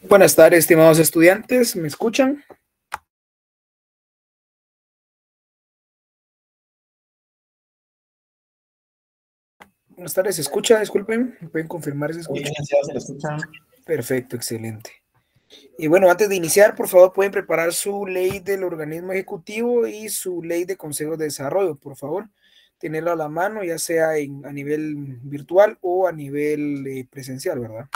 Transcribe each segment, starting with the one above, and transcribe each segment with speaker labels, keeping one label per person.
Speaker 1: Buenas tardes, estimados estudiantes, ¿me escuchan? Buenas tardes, ¿se escucha? Disculpen, ¿me pueden confirmar si se
Speaker 2: Sí,
Speaker 1: escucha?
Speaker 2: licenciado, se le escucha.
Speaker 1: Perfecto, excelente. Y bueno, antes de iniciar, por favor, pueden preparar su ley del organismo ejecutivo y su ley de consejos de desarrollo, por favor. Tenerlo a la mano, ya sea a nivel virtual o a nivel presencial, ¿verdad?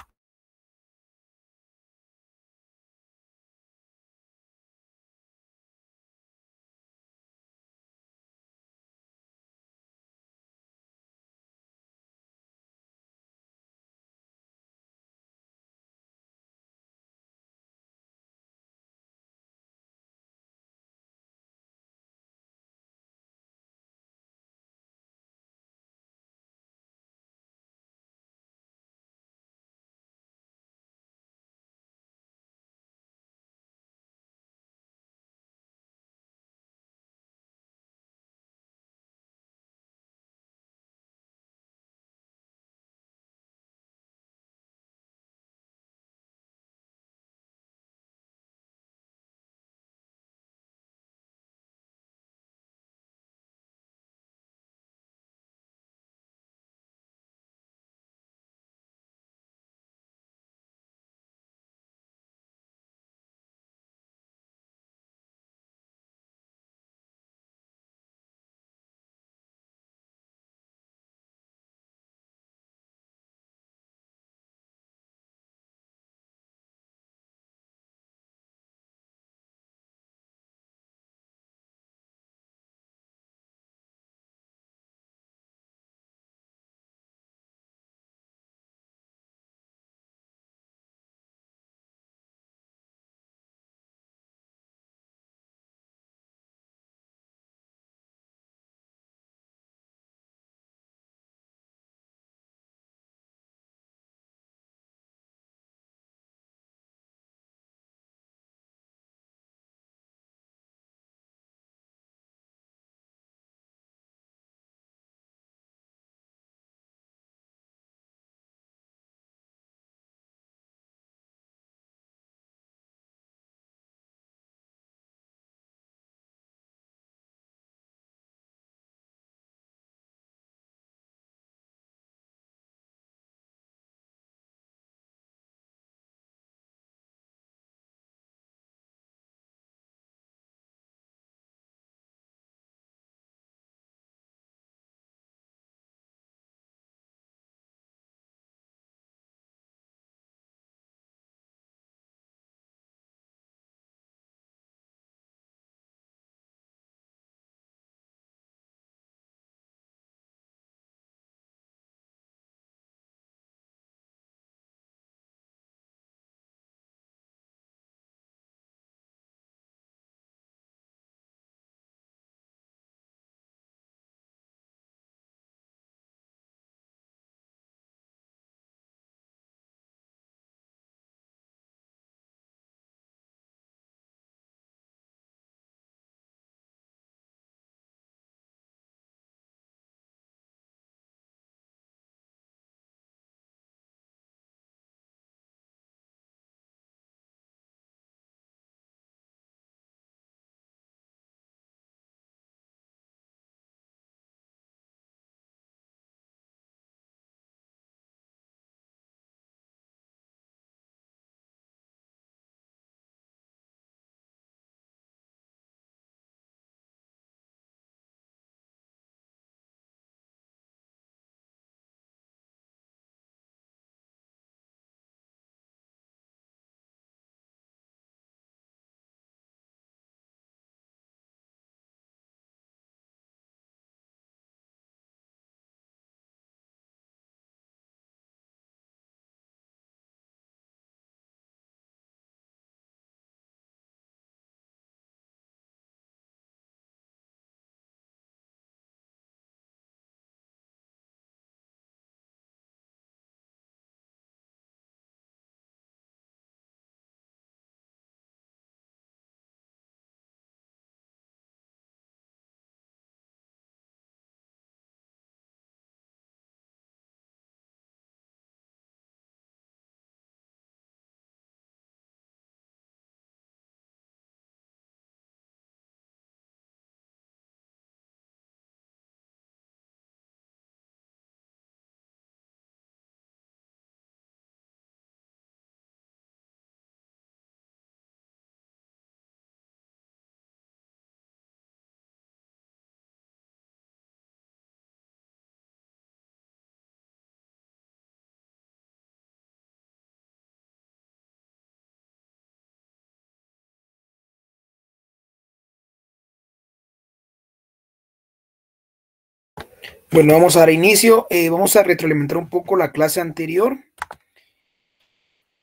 Speaker 1: Bueno, vamos a dar inicio. Vamos a retroalimentar un poco la clase anterior.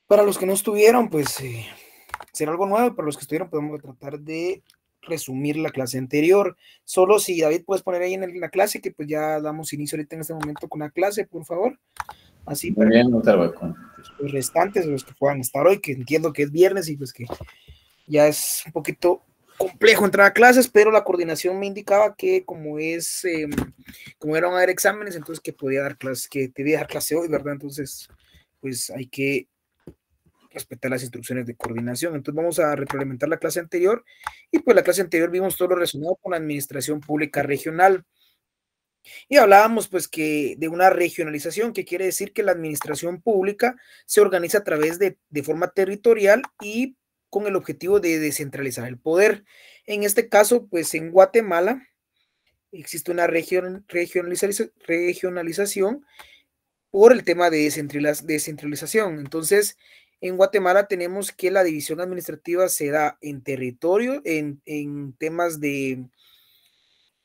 Speaker 1: Para los que no estuvieron, pues será algo nuevo. Para los que estuvieron, podemos tratar de resumir la clase anterior. Solo si David puedes poner ahí en la clase, que pues ya damos inicio ahorita en este momento con la clase, por favor. Así
Speaker 2: Muy bien, no te lo con
Speaker 1: los restantes, los que puedan estar hoy, que entiendo que es viernes y pues que ya es un poquito complejo entrar a clases, pero la coordinación me indicaba que como eran a haber exámenes, entonces que podía dar clases, que debía dar clase hoy, ¿verdad? Entonces, pues hay que respetar las instrucciones de coordinación. Entonces vamos a retroalimentar la clase anterior y pues la clase anterior vimos todo lo relacionado con la administración pública regional. Y hablábamos pues que de una regionalización, que quiere decir que la administración pública se organiza a través de forma territorial y con el objetivo de descentralizar el poder. En este caso, pues en Guatemala existe una regionalización por el tema de descentralización. Entonces, en Guatemala tenemos que la división administrativa se da en territorio, en temas de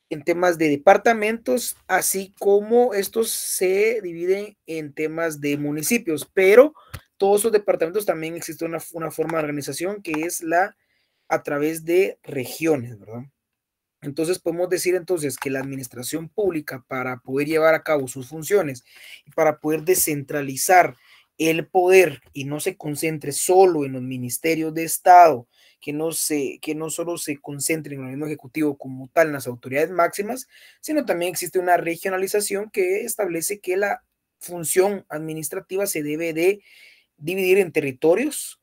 Speaker 1: departamentos, así como estos se dividen en temas de municipios, pero todos esos departamentos también existe una forma de organización que es a través de regiones, ¿verdad? Entonces podemos decir entonces que la administración pública, para poder llevar a cabo sus funciones y para poder descentralizar el poder y no se concentre solo en los ministerios de Estado, que no solo se concentre en el organismo ejecutivo como tal, en las autoridades máximas, sino también existe una regionalización que establece que la función administrativa se debe de dividir en territorios,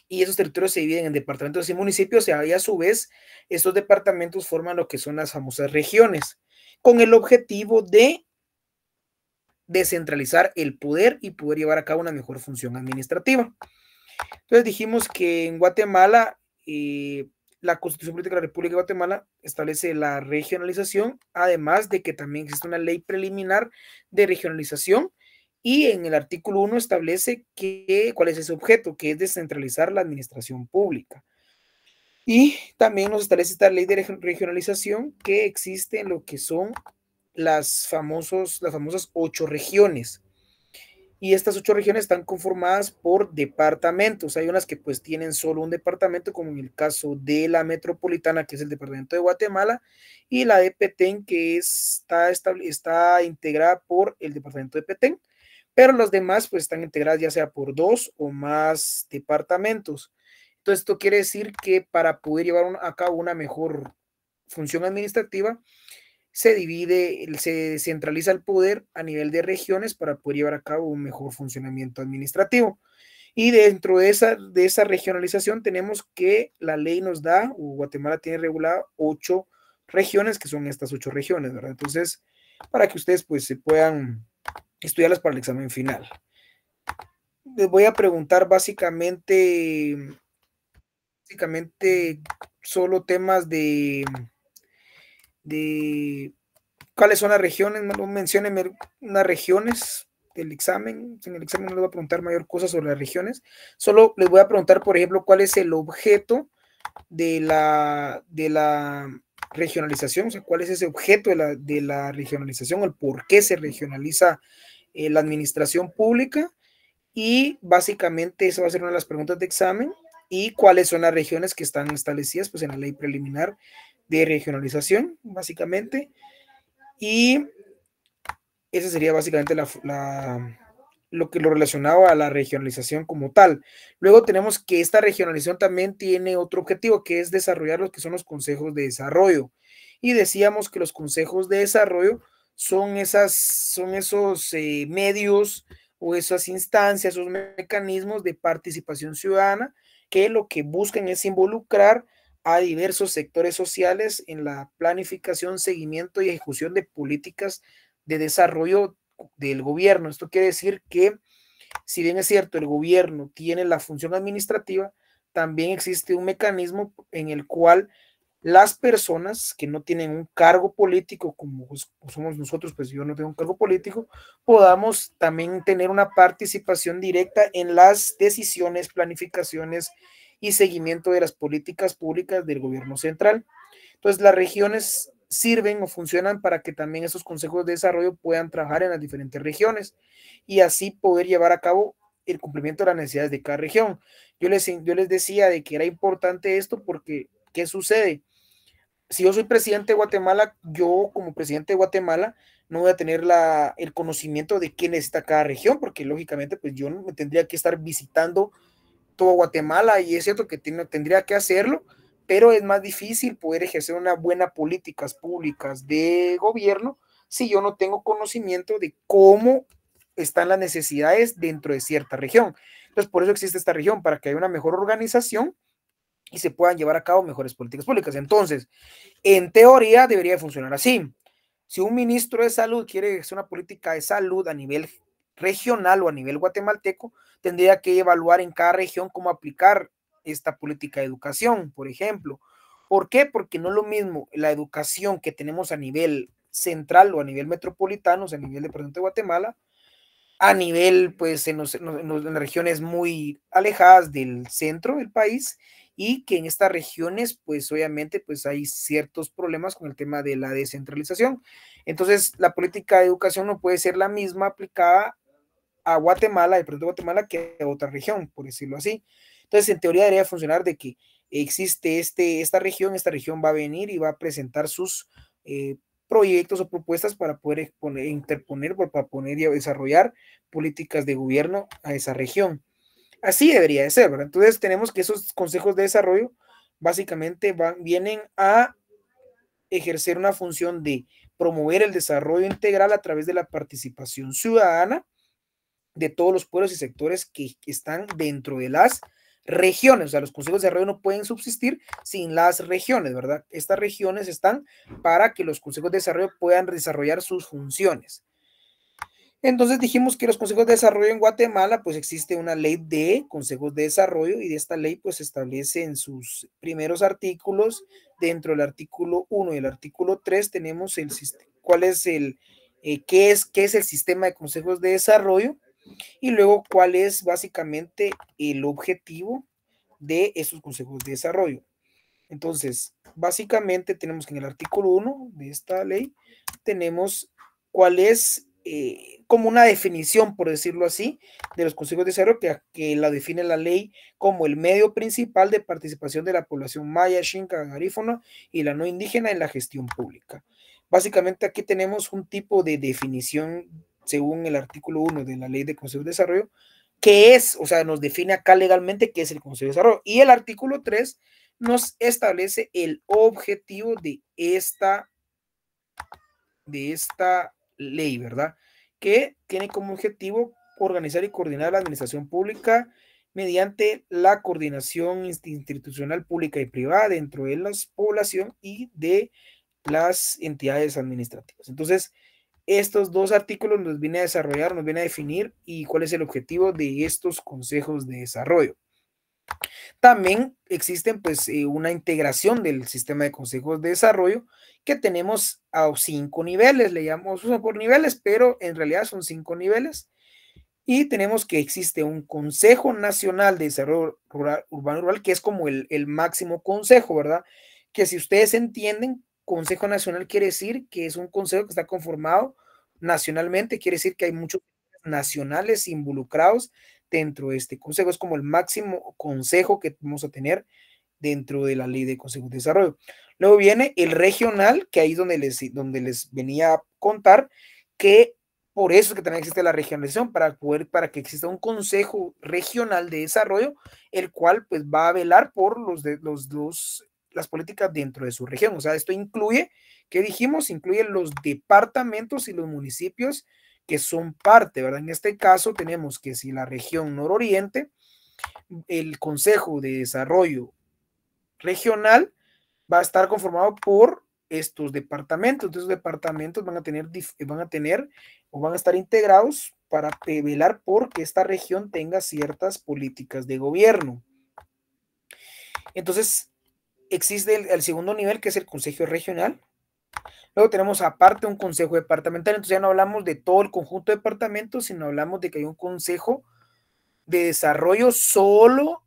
Speaker 1: y esos territorios se dividen en departamentos y municipios, y a su vez estos departamentos forman lo que son las famosas regiones, con el objetivo de descentralizar el poder y poder llevar a cabo una mejor función administrativa. Entonces dijimos que en Guatemala, la Constitución Política de la República de Guatemala establece la regionalización, además de que también existe una ley preliminar de regionalización, y en el artículo 1 establece cuál es ese objeto, que es descentralizar la administración pública. Y también nos establece esta ley de regionalización que existe en lo que son las famosas 8 regiones. Y estas 8 regiones están conformadas por departamentos. Hay unas que pues tienen solo un departamento, como en el caso de la metropolitana, que es el departamento de Guatemala, y la de Petén, que está integrada por el departamento de Petén, pero las demás pues están integradas ya sea por 2 o más departamentos. Entonces esto quiere decir que para poder llevar a cabo una mejor función administrativa, se centraliza el poder a nivel de regiones para poder llevar a cabo un mejor funcionamiento administrativo. Y dentro de esa regionalización tenemos que la ley nos da, o Guatemala tiene regulada 8 regiones, que son estas 8 regiones, ¿verdad? Entonces, para que ustedes pues se puedan estudiarlas para el examen final. Les voy a preguntar básicamente solo temas de cuáles son las regiones. No mencionen unas regiones del examen. En el examen no les voy a preguntar mayor cosa sobre las regiones. Solo les voy a preguntar, por ejemplo, cuál es el objeto de la regionalización, o sea, cuál es ese objeto de la regionalización, el por qué se regionaliza la administración pública, y básicamente eso va a ser una de las preguntas de examen, y cuáles son las regiones que están establecidas pues en la ley preliminar de regionalización, básicamente. Y ese sería básicamente lo relacionado a la regionalización como tal. Luego tenemos que esta regionalización también tiene otro objetivo, que es desarrollar lo que son los consejos de desarrollo. Y decíamos que los consejos de desarrollo son esos medios o esas instancias, esos mecanismos de participación ciudadana, que lo que buscan es involucrar a diversos sectores sociales en la planificación, seguimiento y ejecución de políticas de desarrollo del gobierno. Esto quiere decir que, si bien es cierto, el gobierno tiene la función administrativa, también existe un mecanismo en el cual las personas que no tienen un cargo político, como somos nosotros, pues yo no tengo un cargo político, podamos también tener una participación directa en las decisiones, planificaciones y seguimiento de las políticas públicas del gobierno central. Entonces, las regiones sirven o funcionan para que también esos consejos de desarrollo puedan trabajar en las diferentes regiones y así poder llevar a cabo el cumplimiento de las necesidades de cada región. Yo les decía de que era importante esto porque, ¿qué sucede? Si yo soy presidente de Guatemala, yo como presidente de Guatemala no voy a tener el conocimiento de qué necesita cada región, porque lógicamente pues yo no me tendría que estar visitando todo Guatemala y es cierto que tendría que hacerlo, pero es más difícil poder ejercer una buena políticas públicas de gobierno si yo no tengo conocimiento de cómo están las necesidades dentro de cierta región. Entonces, por eso existe esta región, para que haya una mejor organización y se puedan llevar a cabo mejores políticas públicas. Entonces, en teoría debería funcionar así. Si un ministro de salud quiere hacer una política de salud a nivel regional o a nivel guatemalteco, tendría que evaluar en cada región cómo aplicar esta política de educación, por ejemplo. ¿Por qué? Porque no es lo mismo la educación que tenemos a nivel central o a nivel metropolitano, o sea, a nivel departamento de Guatemala, a nivel, pues, en las regiones muy alejadas del centro del país y que en estas regiones, pues, obviamente, pues, hay ciertos problemas con el tema de la descentralización. Entonces, la política de educación no puede ser la misma aplicada a Guatemala, de pronto Guatemala, que a otra región, por decirlo así. Entonces, en teoría debería funcionar de que existe esta región va a venir y va a presentar sus proyectos o propuestas para poder interponer, para poner y desarrollar políticas de gobierno a esa región. Así debería de ser, ¿verdad? Entonces tenemos que esos consejos de desarrollo básicamente vienen a ejercer una función de promover el desarrollo integral a través de la participación ciudadana de todos los pueblos y sectores que están dentro de las regiones. O sea, los consejos de desarrollo no pueden subsistir sin las regiones, ¿verdad? Estas regiones están para que los consejos de desarrollo puedan desarrollar sus funciones. Entonces dijimos que los consejos de desarrollo en Guatemala, pues existe una ley de consejos de desarrollo y de esta ley pues establece en sus primeros artículos, dentro del artículo 1 y el artículo 3 tenemos cuál es qué es el sistema de consejos de desarrollo y luego cuál es básicamente el objetivo de esos consejos de desarrollo. Entonces, básicamente tenemos que en el artículo 1 de esta ley tenemos cuál es como una definición, por decirlo así, de los consejos de desarrollo que la define la ley como el medio principal de participación de la población maya, xinca, garífuna y la no indígena en la gestión pública. Básicamente aquí tenemos un tipo de definición según el artículo 1 de la ley de consejos de desarrollo, que es, o sea, nos define acá legalmente qué es el consejo de desarrollo. Y el artículo 3 nos establece el objetivo de esta ley, ¿verdad? Que tiene como objetivo organizar y coordinar la administración pública mediante la coordinación institucional pública y privada dentro de la población y de las entidades administrativas. Entonces, estos dos artículos nos viene a desarrollar, nos viene a definir y cuál es el objetivo de estos consejos de desarrollo. También existen pues una integración del sistema de consejos de desarrollo que tenemos a 5 niveles, le llamamos por niveles, pero en realidad son 5 niveles. Y tenemos que existe un Consejo Nacional de Desarrollo Urbano y Rural, que es como el máximo consejo, ¿verdad? Que si ustedes entienden, Consejo Nacional quiere decir que es un consejo que está conformado nacionalmente, quiere decir que hay muchos nacionales involucrados dentro de este consejo. Es como el máximo consejo que vamos a tener dentro de la ley de consejos de desarrollo. Luego viene el regional, que ahí es donde les venía a contar, que por eso es que también existe la regionalización, para que exista un consejo regional de desarrollo, el cual pues va a velar por las políticas dentro de su región. O sea, esto incluye, ¿qué dijimos? Incluye los departamentos y los municipios que son parte, ¿verdad? En este caso tenemos que si la región nororiente, el Consejo de Desarrollo Regional va a estar conformado por estos departamentos. Entonces, los departamentos van a tener o van a estar integrados para velar por que esta región tenga ciertas políticas de gobierno. Entonces, existe el segundo nivel, que es el Consejo Regional. Luego tenemos aparte un Consejo Departamental. Entonces, ya no hablamos de todo el conjunto de departamentos, sino hablamos de que hay un Consejo de Desarrollo solo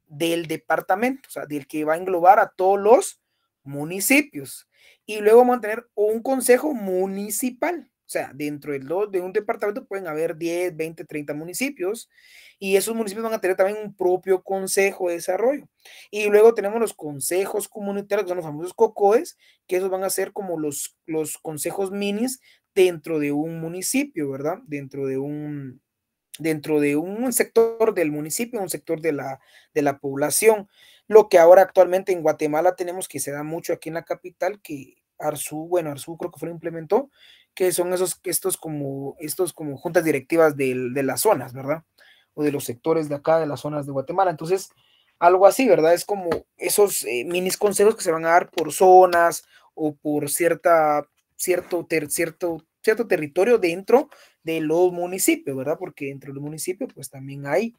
Speaker 1: del departamento, o sea, del que va a englobar a todos los municipios. Y luego vamos a tener un consejo municipal. O sea, dentro de un departamento pueden haber 10, 20, 30 municipios y esos municipios van a tener también un propio consejo de desarrollo. Y luego tenemos los consejos comunitarios, que son los famosos COCOES, que esos van a ser como los consejos minis dentro de un municipio, ¿verdad? Dentro de un sector del municipio, un sector de la población. Lo que ahora actualmente en Guatemala tenemos, que se da mucho aquí en la capital, que Arzú creo que fue lo implementó, que son estos como juntas directivas de las zonas, ¿verdad? O de los sectores de acá, de las zonas de Guatemala. Entonces, algo así, ¿verdad? Es como esos minis consejos que se van a dar por zonas o por cierto territorio dentro de los municipios, ¿verdad? Porque dentro de los municipios, pues también hay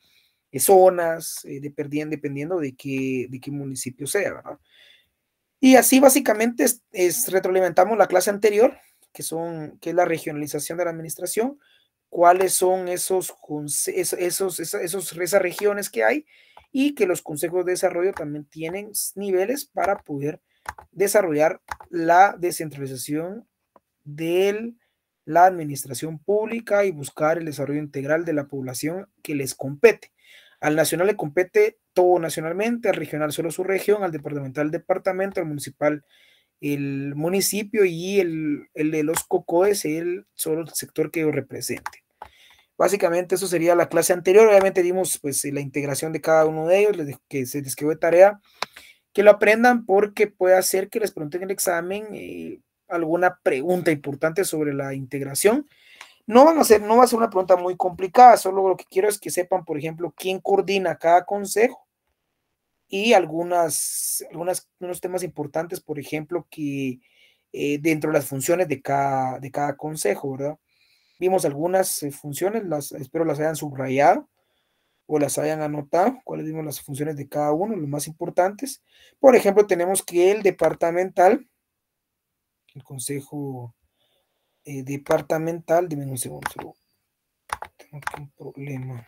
Speaker 1: zonas, dependiendo de qué municipio sea, ¿verdad? Y así básicamente retroalimentamos la clase anterior, que es la regionalización de la administración, cuáles son esas regiones que hay y que los consejos de desarrollo también tienen niveles para poder desarrollar la descentralización de la administración pública y buscar el desarrollo integral de la población que les compete. Al nacional le compete todo nacionalmente, al regional solo su región, al departamental departamento, al municipal el municipio y el de los COCOES solo el sector que ellos representen. Básicamente eso sería la clase anterior. Obviamente dimos pues la integración de cada uno de ellos, que se les quedó de tarea que lo aprendan porque puede hacer que les pregunten en el examen alguna pregunta importante sobre la integración. No va a ser una pregunta muy complicada, solo lo que quiero es que sepan, por ejemplo, quién coordina cada consejo y unos temas importantes, por ejemplo, que dentro de las funciones de cada consejo, ¿verdad? Vimos algunas funciones, espero las hayan subrayado o las hayan anotado, cuáles vimos las funciones de cada uno, los más importantes. Por ejemplo, tenemos que el departamental, el consejo departamental, dime un segundo, tengo aquí un problema.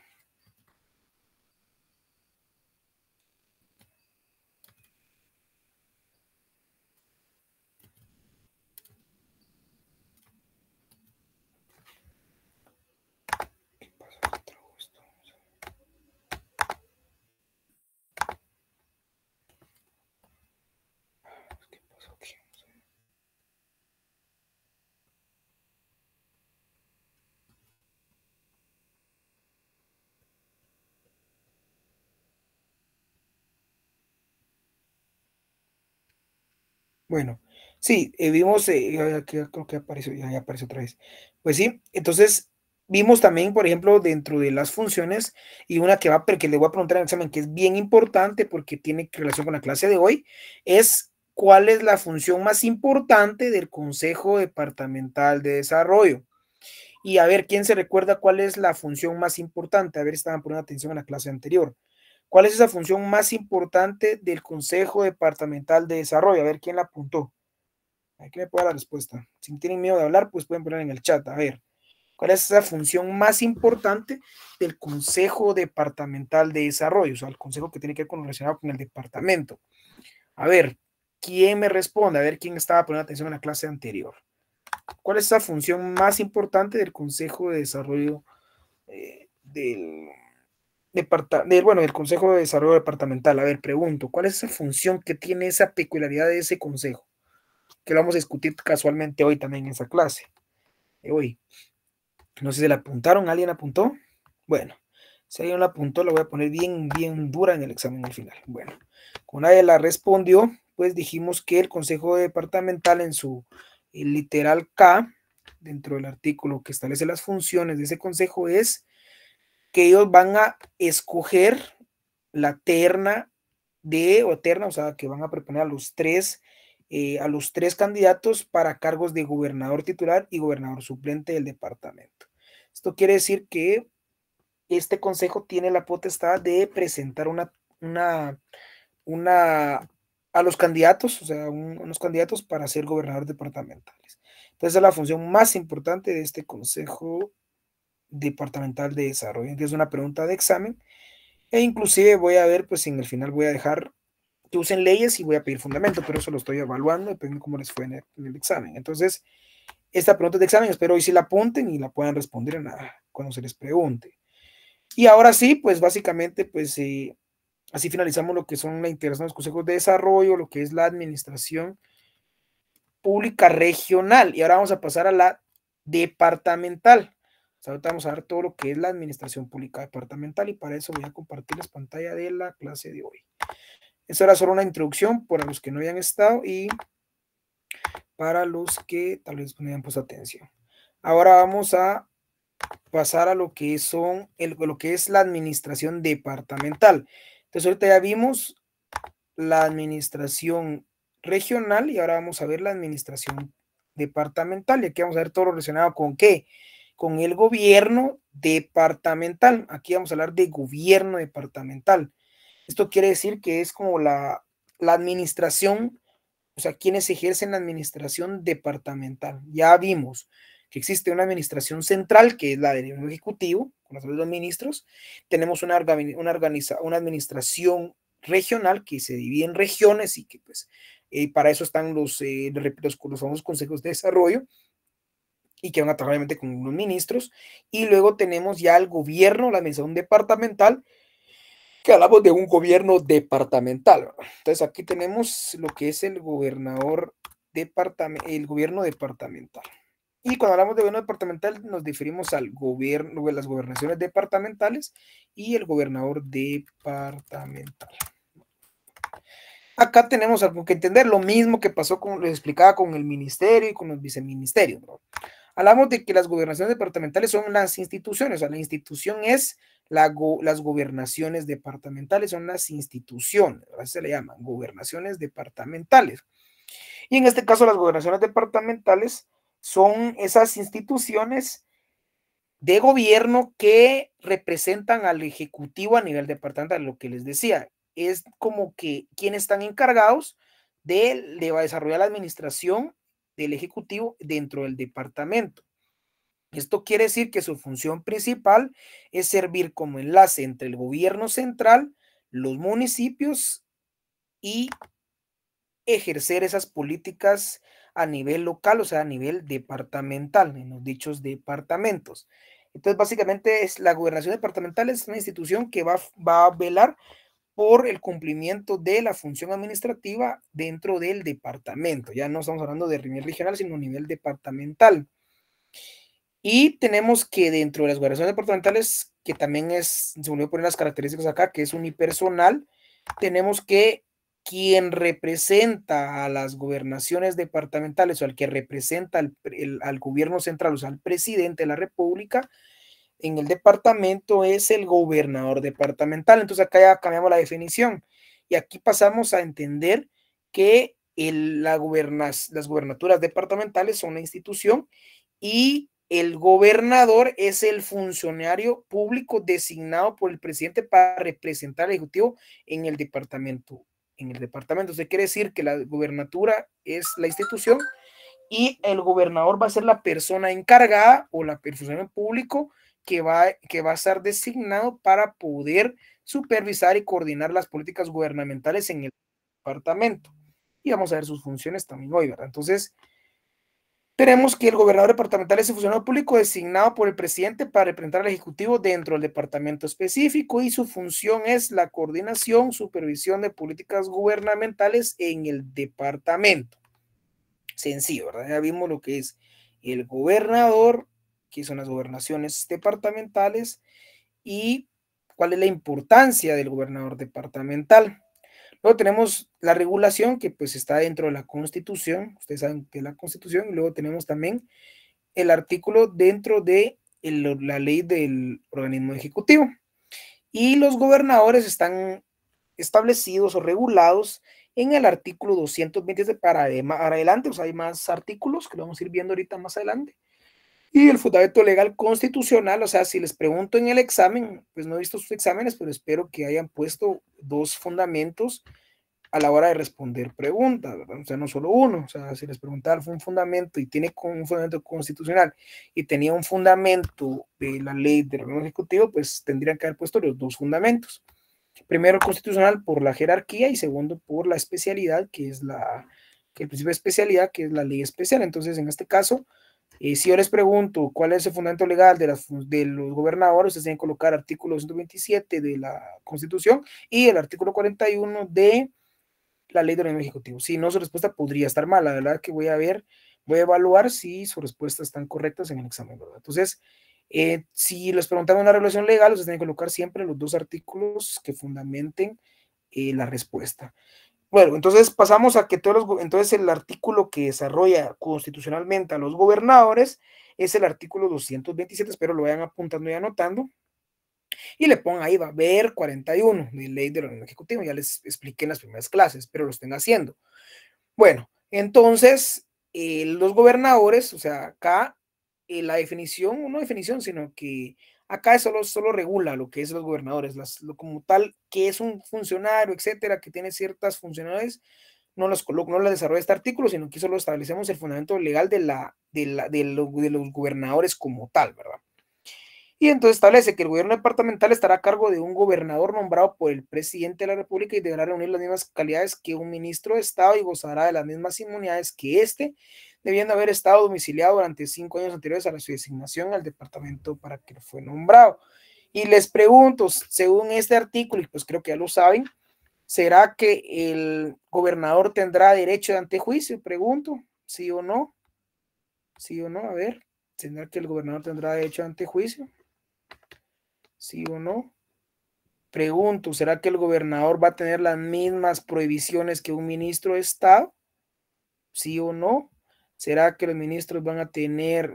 Speaker 1: ¿Qué pasa? ¿Qué trago esto? ¿Qué pasó aquí? Bueno, sí, vimos, creo que apareció, ya apareció otra vez. Pues sí, entonces vimos también, por ejemplo, dentro de las funciones, y una que le voy a preguntar en el examen, que es bien importante porque tiene relación con la clase de hoy, es cuál es la función más importante del Consejo Departamental de Desarrollo. Y a ver, ¿quién se recuerda cuál es la función más importante? A ver, estaban poniendo atención en la clase anterior. ¿Cuál es esa función más importante del Consejo Departamental de Desarrollo? A ver, ¿quién la apuntó? Aquí me puede dar la respuesta. Si tienen miedo de hablar, pues pueden poner en el chat. A ver, ¿cuál es esa función más importante del Consejo Departamental de Desarrollo? O sea, el consejo que tiene que ver con relacionado con el departamento. A ver, ¿quién me responde? A ver, ¿quién estaba poniendo atención en la clase anterior? ¿Cuál es esa función más importante del Consejo de Desarrollo del Consejo de Desarrollo Departamental? A ver, pregunto, ¿cuál es esa función que tiene esa peculiaridad de ese consejo? Que lo vamos a discutir casualmente hoy también en esa clase. Hoy. No sé si la apuntaron, ¿alguien apuntó? Bueno, si alguien la apuntó, la voy a poner bien, bien dura en el examen al final. Bueno, con nadie la respondió, pues dijimos que el Consejo Departamental en su literal K, dentro del artículo que establece las funciones de ese consejo, es que ellos van a escoger la terna o sea, que van a proponer a los tres candidatos para cargos de gobernador titular y gobernador suplente del departamento. Esto quiere decir que este consejo tiene la potestad de presentar una a los candidatos, o sea, unos candidatos para ser gobernadores departamentales. Entonces, es la función más importante de este consejo departamental de desarrollo. Entonces, es una pregunta de examen e inclusive voy a ver, pues en el final voy a dejar que usen leyes y voy a pedir fundamento, pero eso lo estoy evaluando, depende de cómo les fue en el examen. Entonces, esta pregunta de examen, espero hoy sí la apunten y la puedan responder cuando se les pregunte. Y ahora sí, pues básicamente, pues así finalizamos lo que son la integración de los consejos de desarrollo, lo que es la administración pública regional. Y ahora vamos a pasar a la departamental. O sea, ahorita vamos a ver todo lo que es la administración pública departamental y para eso voy a compartirles pantalla de la clase de hoy. Eso era solo una introducción para los que no hayan estado y para los que tal vez no hayan puesto atención. Ahora vamos a pasar a lo que lo que es la administración departamental. Entonces ahorita ya vimos la administración regional y ahora vamos a ver la administración departamental. Y aquí vamos a ver todo lo relacionado con qué, con el gobierno departamental. Aquí vamos a hablar de gobierno departamental. Esto quiere decir que es como la administración, o sea, quienes ejercen la administración departamental. Ya vimos que existe una administración central, que es la del Ejecutivo, con los ministros. Tenemos una administración regional que se divide en regiones y que pues para eso están los famosos consejos de desarrollo y que van a trabajar obviamente con los ministros. Y luego tenemos ya el gobierno, la administración departamental, que hablamos de un gobierno departamental. Entonces aquí tenemos lo que es el gobernador el gobierno departamental. Y cuando hablamos de gobierno departamental nos referimos al gobierno, de las gobernaciones departamentales y el gobernador departamental. Acá tenemos algo que entender, lo mismo que pasó con, les explicaba con el ministerio y con los viceministerios, ¿no? Hablamos de que las gobernaciones departamentales son las instituciones, o sea, la institución es las gobernaciones departamentales, son las instituciones, así se le llaman, gobernaciones departamentales. Y en este caso las gobernaciones departamentales son esas instituciones de gobierno que representan al ejecutivo a nivel departamental, lo que les decía, es como que quienes están encargados de desarrollar la administración del ejecutivo dentro del departamento. Esto quiere decir que su función principal es servir como enlace entre el gobierno central, los municipios y ejercer esas políticas a nivel local, o sea, a nivel departamental, en los dichos departamentos. Entonces, básicamente, la gobernación departamental es una institución que va a velar por el cumplimiento de la función administrativa dentro del departamento. Ya no estamos hablando de nivel regional, sino a nivel departamental. Y tenemos que dentro de las gobernaciones departamentales, que también se me olvidó poner las características acá, que es unipersonal, tenemos que quien representa a las gobernaciones departamentales o al que representa al gobierno central, o sea, al presidente de la República, en el departamento es el gobernador departamental. Entonces acá ya cambiamos la definición y aquí pasamos a entender que las gobernaturas departamentales son una institución y el gobernador es el funcionario público designado por el presidente para representar al ejecutivo en el departamento. Eso quiere decir que la gobernatura es la institución y el gobernador va a ser la persona encargada o el funcionario público que va a estar designado para poder supervisar y coordinar las políticas gubernamentales en el departamento. Y vamos a ver sus funciones también hoy, ¿verdad? Entonces, tenemos que el gobernador departamental es el funcionario público designado por el presidente para representar al Ejecutivo dentro del departamento específico y su función es la coordinación, supervisión de políticas gubernamentales en el departamento. Sencillo, ¿verdad? Ya vimos lo que es el gobernador, que son las gobernaciones departamentales y cuál es la importancia del gobernador departamental. Luego tenemos la regulación que pues está dentro de la Constitución, ustedes saben que es la Constitución, y luego tenemos también el artículo dentro de la ley del organismo ejecutivo. Y los gobernadores están establecidos o regulados en el artículo 227 para adelante, o sea, hay más artículos que lo vamos a ir viendo ahorita más adelante. Y el fundamento legal constitucional, o sea, si les pregunto en el examen, pues no he visto sus exámenes, pero espero que hayan puesto dos fundamentos a la hora de responder preguntas, ¿verdad? O sea, no solo uno, o sea, si les preguntaba un fundamento y tiene un fundamento constitucional y tenía un fundamento de la ley del órgano ejecutivo, pues tendrían que haber puesto los dos fundamentos. Primero, constitucional por la jerarquía y segundo, por la especialidad, que es el principio de especialidad, que es la ley especial. Entonces, en este caso, si yo les pregunto cuál es el fundamento legal de los gobernadores, ustedes tienen que colocar artículo 127 de la Constitución y el artículo 41 de la ley de organismo ejecutivo. Si no, su respuesta podría estar mal. La verdad que voy a evaluar si sus respuestas están correctas en el examen, ¿verdad? Entonces, si les preguntamos una regulación legal, ustedes tienen que colocar siempre los dos artículos que fundamenten la respuesta. Bueno, entonces pasamos a que entonces el artículo que desarrolla constitucionalmente a los gobernadores es el artículo 227, espero lo vayan apuntando y anotando, y le pongan ahí, va a ver 41 de ley del orden ejecutivo, ya les expliqué en las primeras clases, pero lo estén haciendo. Bueno, entonces, los gobernadores, o sea, acá la definición, no definición, sino que acá solo regula lo que es los gobernadores, como tal, que es un funcionario, etcétera, que tiene ciertas funcionalidades, no las desarrolla este artículo, sino que solo establecemos el fundamento legal de los gobernadores como tal, ¿verdad? Y entonces establece que el gobierno departamental estará a cargo de un gobernador nombrado por el presidente de la República y deberá reunir las mismas calidades que un ministro de Estado y gozará de las mismas inmunidades que éste, debiendo haber estado domiciliado durante 5 años anteriores a su designación al departamento para que fue nombrado. Y les pregunto, según este artículo, y pues creo que ya lo saben, ¿será que el gobernador tendrá derecho de antejuicio? Pregunto, ¿sí o no? ¿Sí o no? A ver, ¿tendrá que el gobernador tendrá derecho de antejuicio? ¿Sí o no? Pregunto, ¿será que el gobernador va a tener las mismas prohibiciones que un ministro de Estado? ¿Sí o no? ¿Será que los ministros va a tener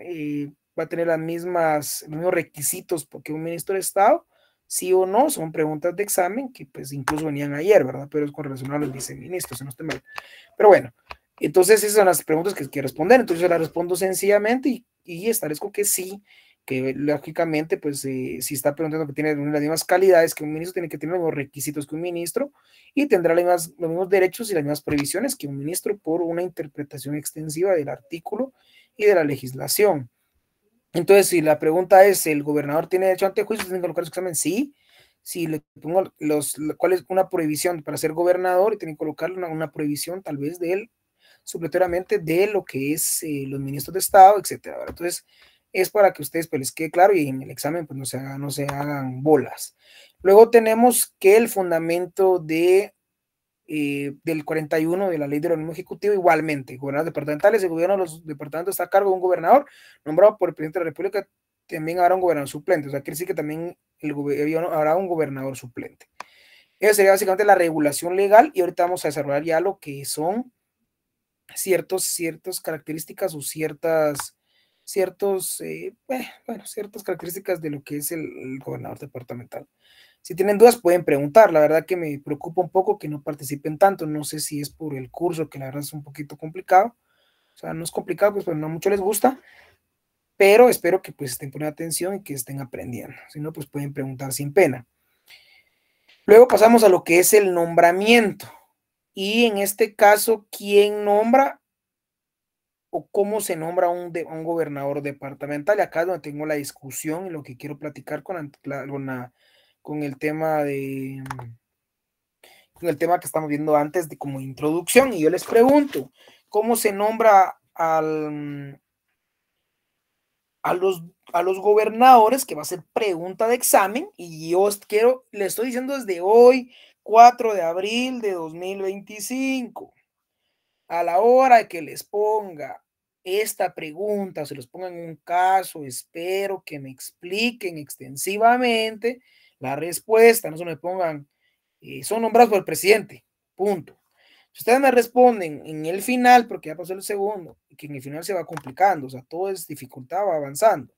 Speaker 1: los mismos requisitos que un ministro de Estado? ¿Sí o no? Son preguntas de examen que pues incluso venían ayer, ¿verdad? Pero es con relación a los viceministros, si no estoy mal. Pero bueno, entonces esas son las preguntas que quiero responder. Entonces yo las respondo sencillamente y establezco que sí, que lógicamente, pues si está preguntando que tiene las mismas calidades que un ministro, tiene que tener los requisitos que un ministro y tendrá los mismos derechos y las mismas previsiones que un ministro por una interpretación extensiva del artículo y de la legislación. Entonces, si la pregunta es, ¿el gobernador tiene derecho ante juicio? Tienen que colocar su examen, sí. Si le pongo cuál es una prohibición para ser gobernador, y tienen que colocar una prohibición tal vez de él, supletoriamente de lo que es los ministros de Estado, etcétera. Entonces, es para que ustedes pues, les quede claro y en el examen pues no se hagan bolas. Luego tenemos que el fundamento del 41 de la ley del organismo ejecutivo, igualmente, gobernadores departamentales, el gobierno de los departamentos está a cargo de un gobernador nombrado por el presidente de la República, también habrá un gobernador suplente, o sea, quiere decir que también el gobierno habrá un gobernador suplente. Esa sería básicamente la regulación legal y ahorita vamos a desarrollar ya lo que son ciertas características o ciertas características de lo que es el gobernador departamental. Si tienen dudas pueden preguntar, la verdad que me preocupa un poco que no participen tanto, no sé si es por el curso, que la verdad es un poquito complicado, o sea, no es complicado, pues, pero no mucho les gusta, pero espero que pues estén poniendo atención y que estén aprendiendo, si no, pues pueden preguntar sin pena. Luego pasamos a lo que es el nombramiento, y en este caso, ¿quién nombra o cómo se nombra un gobernador departamental? Y acá es donde tengo la discusión y lo que quiero platicar con el tema con el tema que estamos viendo antes de como introducción. Y yo les pregunto, ¿cómo se nombra a los gobernadores? Que va a ser pregunta de examen. Y yo le estoy diciendo desde hoy, 4 de abril de 2025. A la hora de que les ponga esta pregunta, se los ponga en un caso, espero que me expliquen extensivamente la respuesta, no se me pongan, son nombrados por el presidente, punto. Si ustedes me responden en el final, porque ya pasó el segundo, que en el final se va complicando, o sea, todo es dificultad, va avanzando.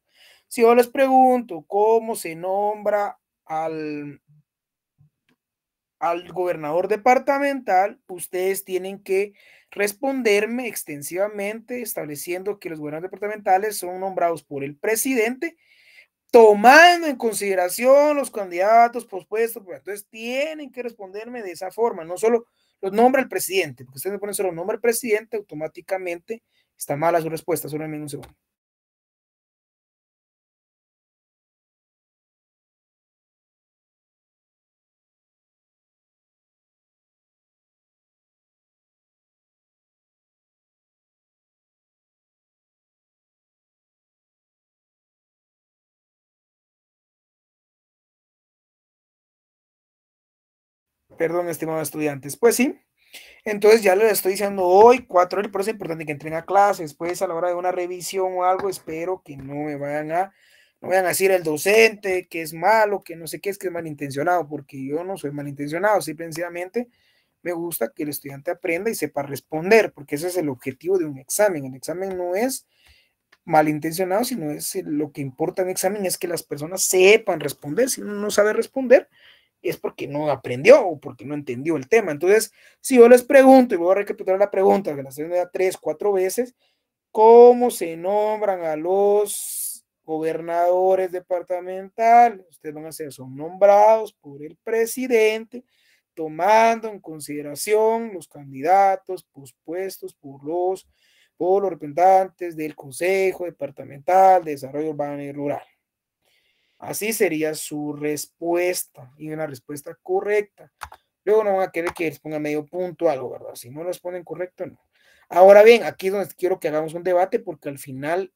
Speaker 1: Si yo les pregunto cómo se nombra al gobernador departamental, ustedes tienen que responderme extensivamente, estableciendo que los gobernadores departamentales son nombrados por el presidente, tomando en consideración los candidatos pospuestos. Entonces tienen que responderme de esa forma, no solo los nombra el presidente, porque ustedes me ponen solo nombre el presidente, automáticamente está mala su respuesta, solo en un segundo. Perdón, estimados estudiantes. Pues sí, entonces ya les estoy diciendo hoy, 4 horas, por eso es importante que entren a clases. Después a la hora de una revisión o algo, espero que no vayan a decir el docente que es malo, que no sé qué, es que es malintencionado, porque yo no soy malintencionado, simplemente me gusta que el estudiante aprenda y sepa responder, porque ese es el objetivo de un examen. El examen no es malintencionado, sino es lo que importa en el examen es que las personas sepan responder. Si uno no sabe responder, es porque no aprendió o porque no entendió el tema. Entonces, si yo les pregunto, y voy a recapitular la pregunta, que la estoy viendo 3, 4 veces, ¿cómo se nombran a los gobernadores departamentales? Ustedes van a ser, son nombrados por el presidente, tomando en consideración los candidatos pospuestos por los representantes del Consejo Departamental de Desarrollo Urbano y Rural. Así sería su respuesta y una respuesta correcta. Luego no van a querer que les ponga medio punto algo, ¿verdad? Si no les ponen correcto, no. Ahora bien, aquí es donde quiero que hagamos un debate porque al final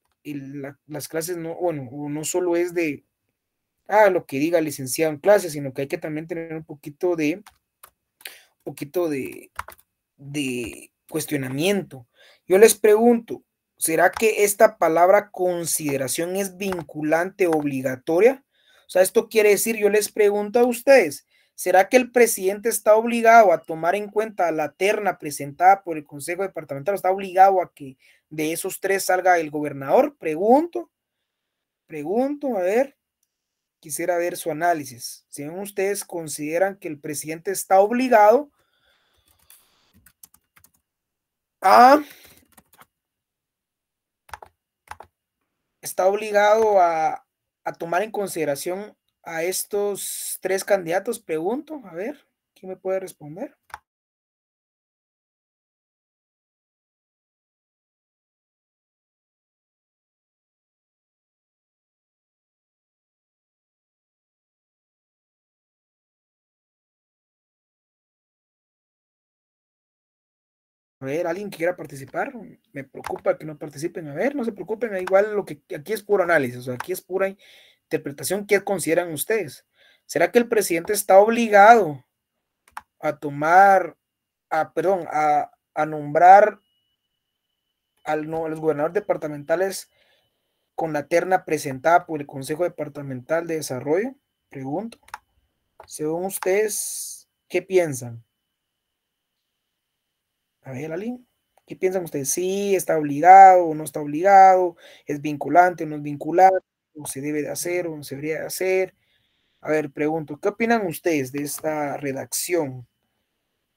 Speaker 1: las clases no, bueno, no solo es de lo que diga el licenciado en clase, sino que hay que también tener un poquito de cuestionamiento. Yo les pregunto, ¿será que esta palabra consideración es vinculante obligatoria? O sea, esto quiere decir, yo les pregunto a ustedes, ¿será que el presidente está obligado a tomar en cuenta la terna presentada por el Consejo Departamental? ¿Está obligado a que de esos tres salga el gobernador? Pregunto, a ver, quisiera ver su análisis. Si ustedes consideran que el presidente a está obligado a tomar en consideración a estos tres candidatos, pregunto, a ver, ¿quién me puede responder? A ver, alguien que quiera participar, me preocupa que no participen, a ver, no se preocupen, igual lo que aquí es puro análisis, o sea, aquí es pura interpretación, ¿qué consideran ustedes? ¿Será que el presidente está obligado a tomar, perdón, a nombrar no, a los gobernadores departamentales con la terna presentada por el Consejo Departamental de Desarrollo? Pregunto. Según ustedes, ¿qué piensan? A ver, Ali, ¿qué piensan ustedes? ¿Sí está obligado o no está obligado? ¿Es vinculante o no es vinculante? ¿O se debe de hacer o no se debería de hacer? A ver, pregunto, ¿qué opinan ustedes de esta redacción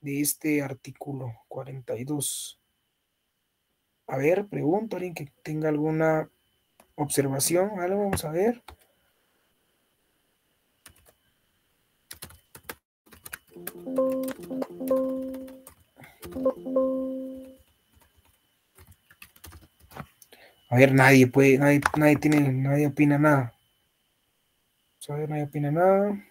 Speaker 1: de este artículo 42? A ver, pregunto, alguien que tenga alguna observación, algo, vamos a ver. A ver, nadie opina nada. A ver, nadie opina nada.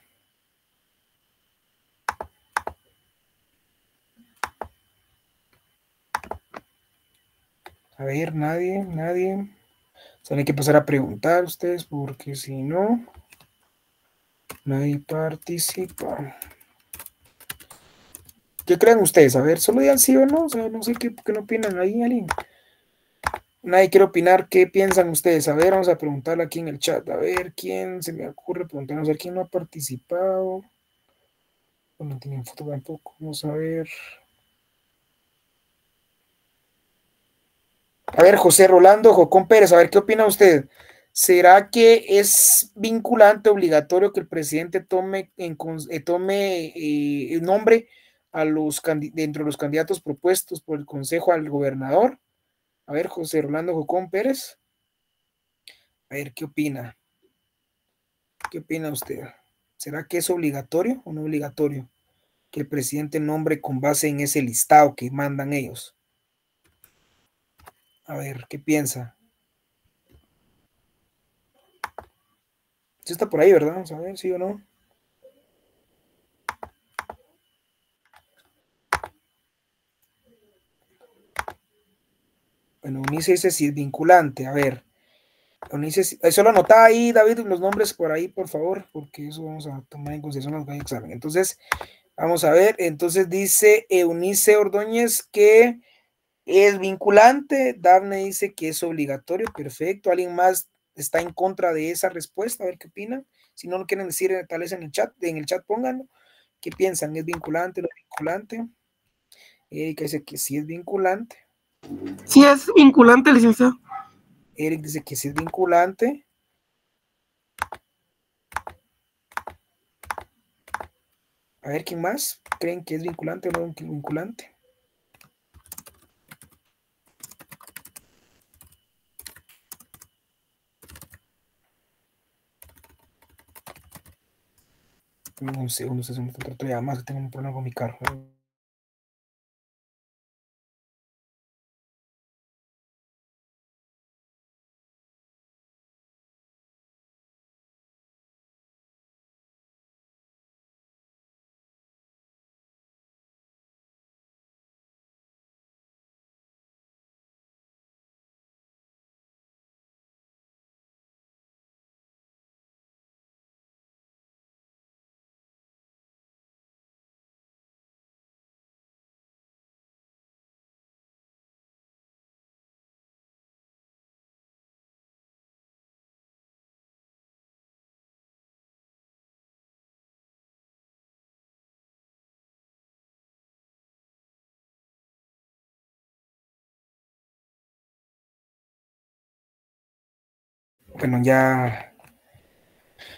Speaker 1: A ver, nadie. O hay que pasar a preguntar ustedes porque si no, nadie participa. ¿Qué creen ustedes? A ver, solo digan sí o no. O sea, no sé qué no opinan ahí, alguien. Nadie quiere opinar qué piensan ustedes. A ver, vamos a preguntarle aquí en el chat. A ver, quién se me ocurre preguntarnos a ver quién no ha participado. Bueno, no tienen foto tampoco. Vamos a ver. A ver, José Rolando, Jocón Pérez, a ver, ¿qué opina usted? ¿Será que es vinculante, obligatorio que el presidente tome el nombre dentro de los candidatos propuestos por el Consejo al gobernador? A ver, José Rolando Jocón Pérez, a ver, ¿qué opina? ¿Qué opina usted? ¿Será que es obligatorio o no obligatorio que el presidente nombre con base en ese listado que mandan ellos? A ver, ¿qué piensa? ¿Sí está por ahí, verdad? Vamos a ver, ¿sí o no? Bueno, Unice dice si es vinculante. A ver, Unice, solo anota ahí, David, los nombres por ahí, por favor, porque eso vamos a tomar en consideración los que hay examen. Entonces, Vamos a ver, entonces dice Eunice Ordóñez que es vinculante, Dafne dice que es obligatorio, perfecto. ¿Alguien más está en contra de esa respuesta? A ver qué opinan. Si no lo quieren decir, tal vez en el chat pónganlo. ¿Qué piensan? ¿Es vinculante o no es vinculante? Erika dice que sí es vinculante.
Speaker 2: Sí es vinculante, licenciado.
Speaker 1: Eric dice que sí es vinculante. A ver, ¿quién más? ¿Creen que es vinculante o no es vinculante? Un segundo, se me está tratando de llamar, que tengo un problema con mi carro.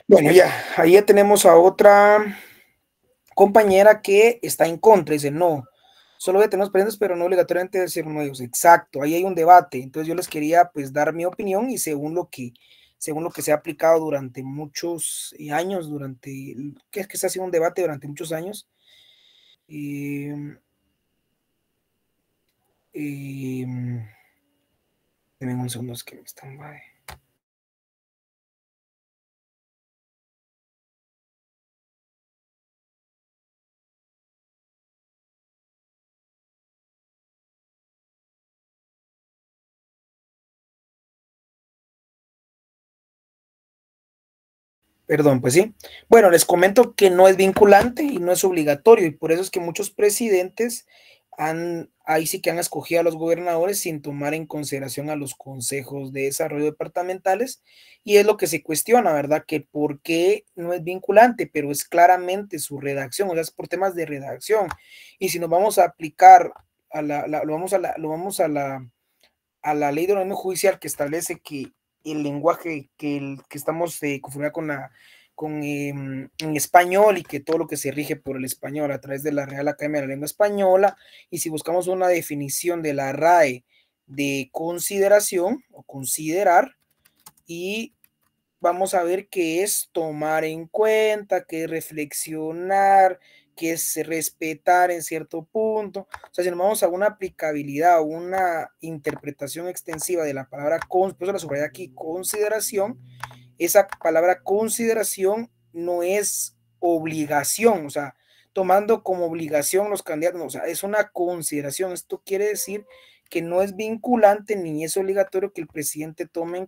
Speaker 1: Bueno, ahí ya tenemos a otra compañera que está en contra, dice no, solo que tenemos presentes, pero no obligatoriamente debe ser nuevos. Exacto, ahí hay un debate. Entonces yo les quería pues dar mi opinión y según lo que se ha aplicado durante muchos años, que es que se ha sido un debate durante muchos años. Denme un segundo, es que están mal. Perdón, pues sí. Bueno, les comento que no es vinculante y no es obligatorio, y por eso es que muchos presidentes ahí sí que han escogido a los gobernadores sin tomar en consideración a los consejos de desarrollo departamentales, y es lo que se cuestiona, ¿verdad? Que por qué no es vinculante, pero es claramente su redacción, o sea, es por temas de redacción. Y si nos vamos a aplicar a la ley de orden judicial que establece que el lenguaje que estamos conformado en español y que todo lo que se rige por el español a través de la Real Academia de la Lengua Española, y si buscamos una definición de la RAE de consideración o considerar, y vamos a ver qué es tomar en cuenta, qué es reflexionar, qué es respetar en cierto punto. O sea, si nos vamos a una aplicabilidad o una interpretación extensiva de la palabra, por eso la subrayé aquí, consideración, esa palabra consideración no es obligación, o sea, tomando como obligación los candidatos, no, o sea, es una consideración. Esto quiere decir que no es vinculante ni es obligatorio que el presidente tome en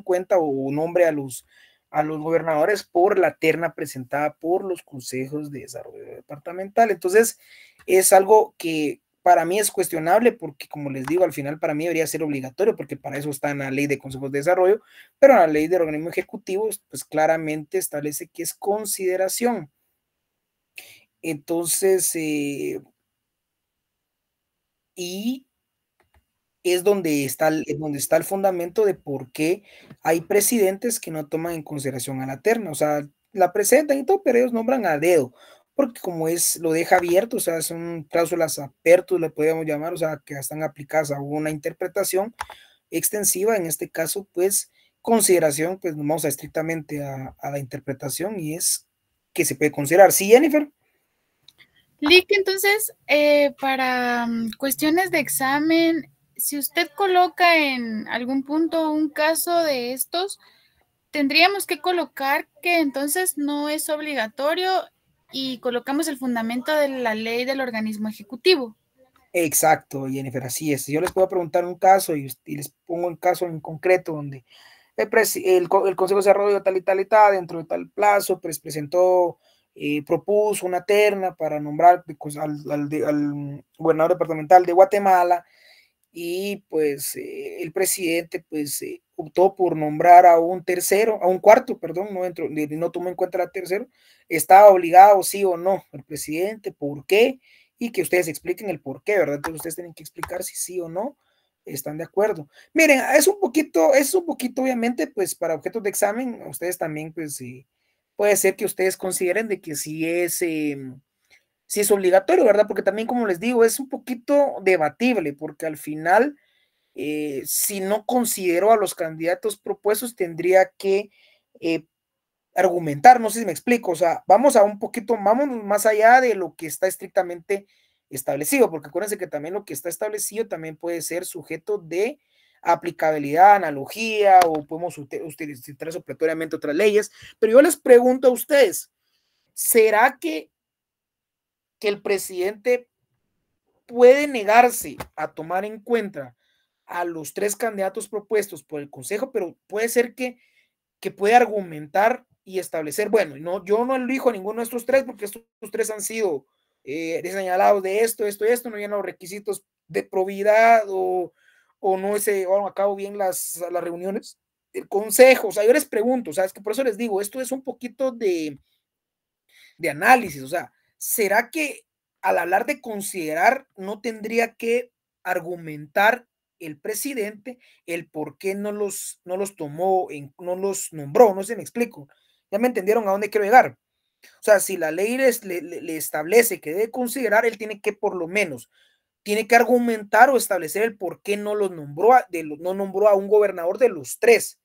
Speaker 1: cuenta o nombre a los gobernadores por la terna presentada por los consejos de desarrollo departamental. Entonces, es algo que para mí es cuestionable porque, como les digo, al final para mí debería ser obligatorio porque para eso está en la ley de consejos de desarrollo, pero en la ley del organismo ejecutivo, pues claramente establece que es consideración. Entonces, y es donde está el fundamento de por qué hay presidentes que no toman en consideración a la terna, o sea, la presentan y todo, pero ellos nombran a dedo, porque como lo deja abierto, o sea, son cláusulas apertus, le podríamos llamar, o sea, que están aplicadas a una interpretación extensiva, en este caso, pues, consideración, pues, nos vamos a estrictamente a la interpretación y es que se puede considerar. ¿Sí, Jennifer?
Speaker 3: Lick, entonces, para cuestiones de examen, si usted coloca en algún punto un caso de estos, tendríamos que colocar que entonces no es obligatorio y colocamos el fundamento de la ley del organismo ejecutivo.
Speaker 1: Exacto, Jennifer, así es. Yo les puedo preguntar un caso y les pongo un caso en concreto donde el Consejo de Desarrollo tal y tal y tal, dentro de tal plazo, pues presentó propuso una terna para nombrar pues, al gobernador departamental de Guatemala, y pues el presidente pues optó por nombrar a un tercero, a un cuarto, perdón, no tomó en cuenta a tercero. Estaba obligado, sí o no, el presidente, ¿por qué? Y que ustedes expliquen el por qué, ¿verdad? Entonces ustedes tienen que explicar si sí o no están de acuerdo. Miren, es un poquito, obviamente, pues para objetos de examen, ustedes también, pues puede ser que ustedes consideren de que sí es obligatorio, ¿verdad? Porque también, como les digo, es un poquito debatible, porque al final, si no considero a los candidatos propuestos, tendría que argumentar, no sé si me explico, o sea, vamos más allá de lo que está estrictamente establecido, porque acuérdense que también lo que está establecido también puede ser sujeto de aplicabilidad, analogía, o podemos utilizar supletoriamente otras leyes, pero yo les pregunto a ustedes, ¿será que el presidente puede negarse a tomar en cuenta a los 3 candidatos propuestos por el Consejo, pero puede ser que puede argumentar y establecer, bueno, no, yo no elijo a ninguno de estos 3 porque estos 3 han sido señalados de esto, no llenan los requisitos de probidad o no se llevaron a cabo bien las reuniones del Consejo? O sea, yo les pregunto, o sea, es que por eso les digo, esto es un poquito de análisis, o sea, ¿será que al hablar de considerar no tendría que argumentar el presidente el por qué no los tomó, no los nombró? No sé si me explico. Ya me entendieron a dónde quiero llegar. O sea, si la ley le establece que debe considerar, él tiene que por lo menos, tiene que argumentar o establecer el por qué no los nombró, no nombró a un gobernador de los 3. O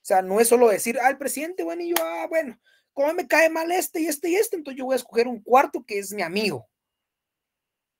Speaker 1: sea, no es solo decir, el presidente, bueno, y yo, bueno, como me cae mal este y este y este, entonces yo voy a escoger un cuarto que es mi amigo.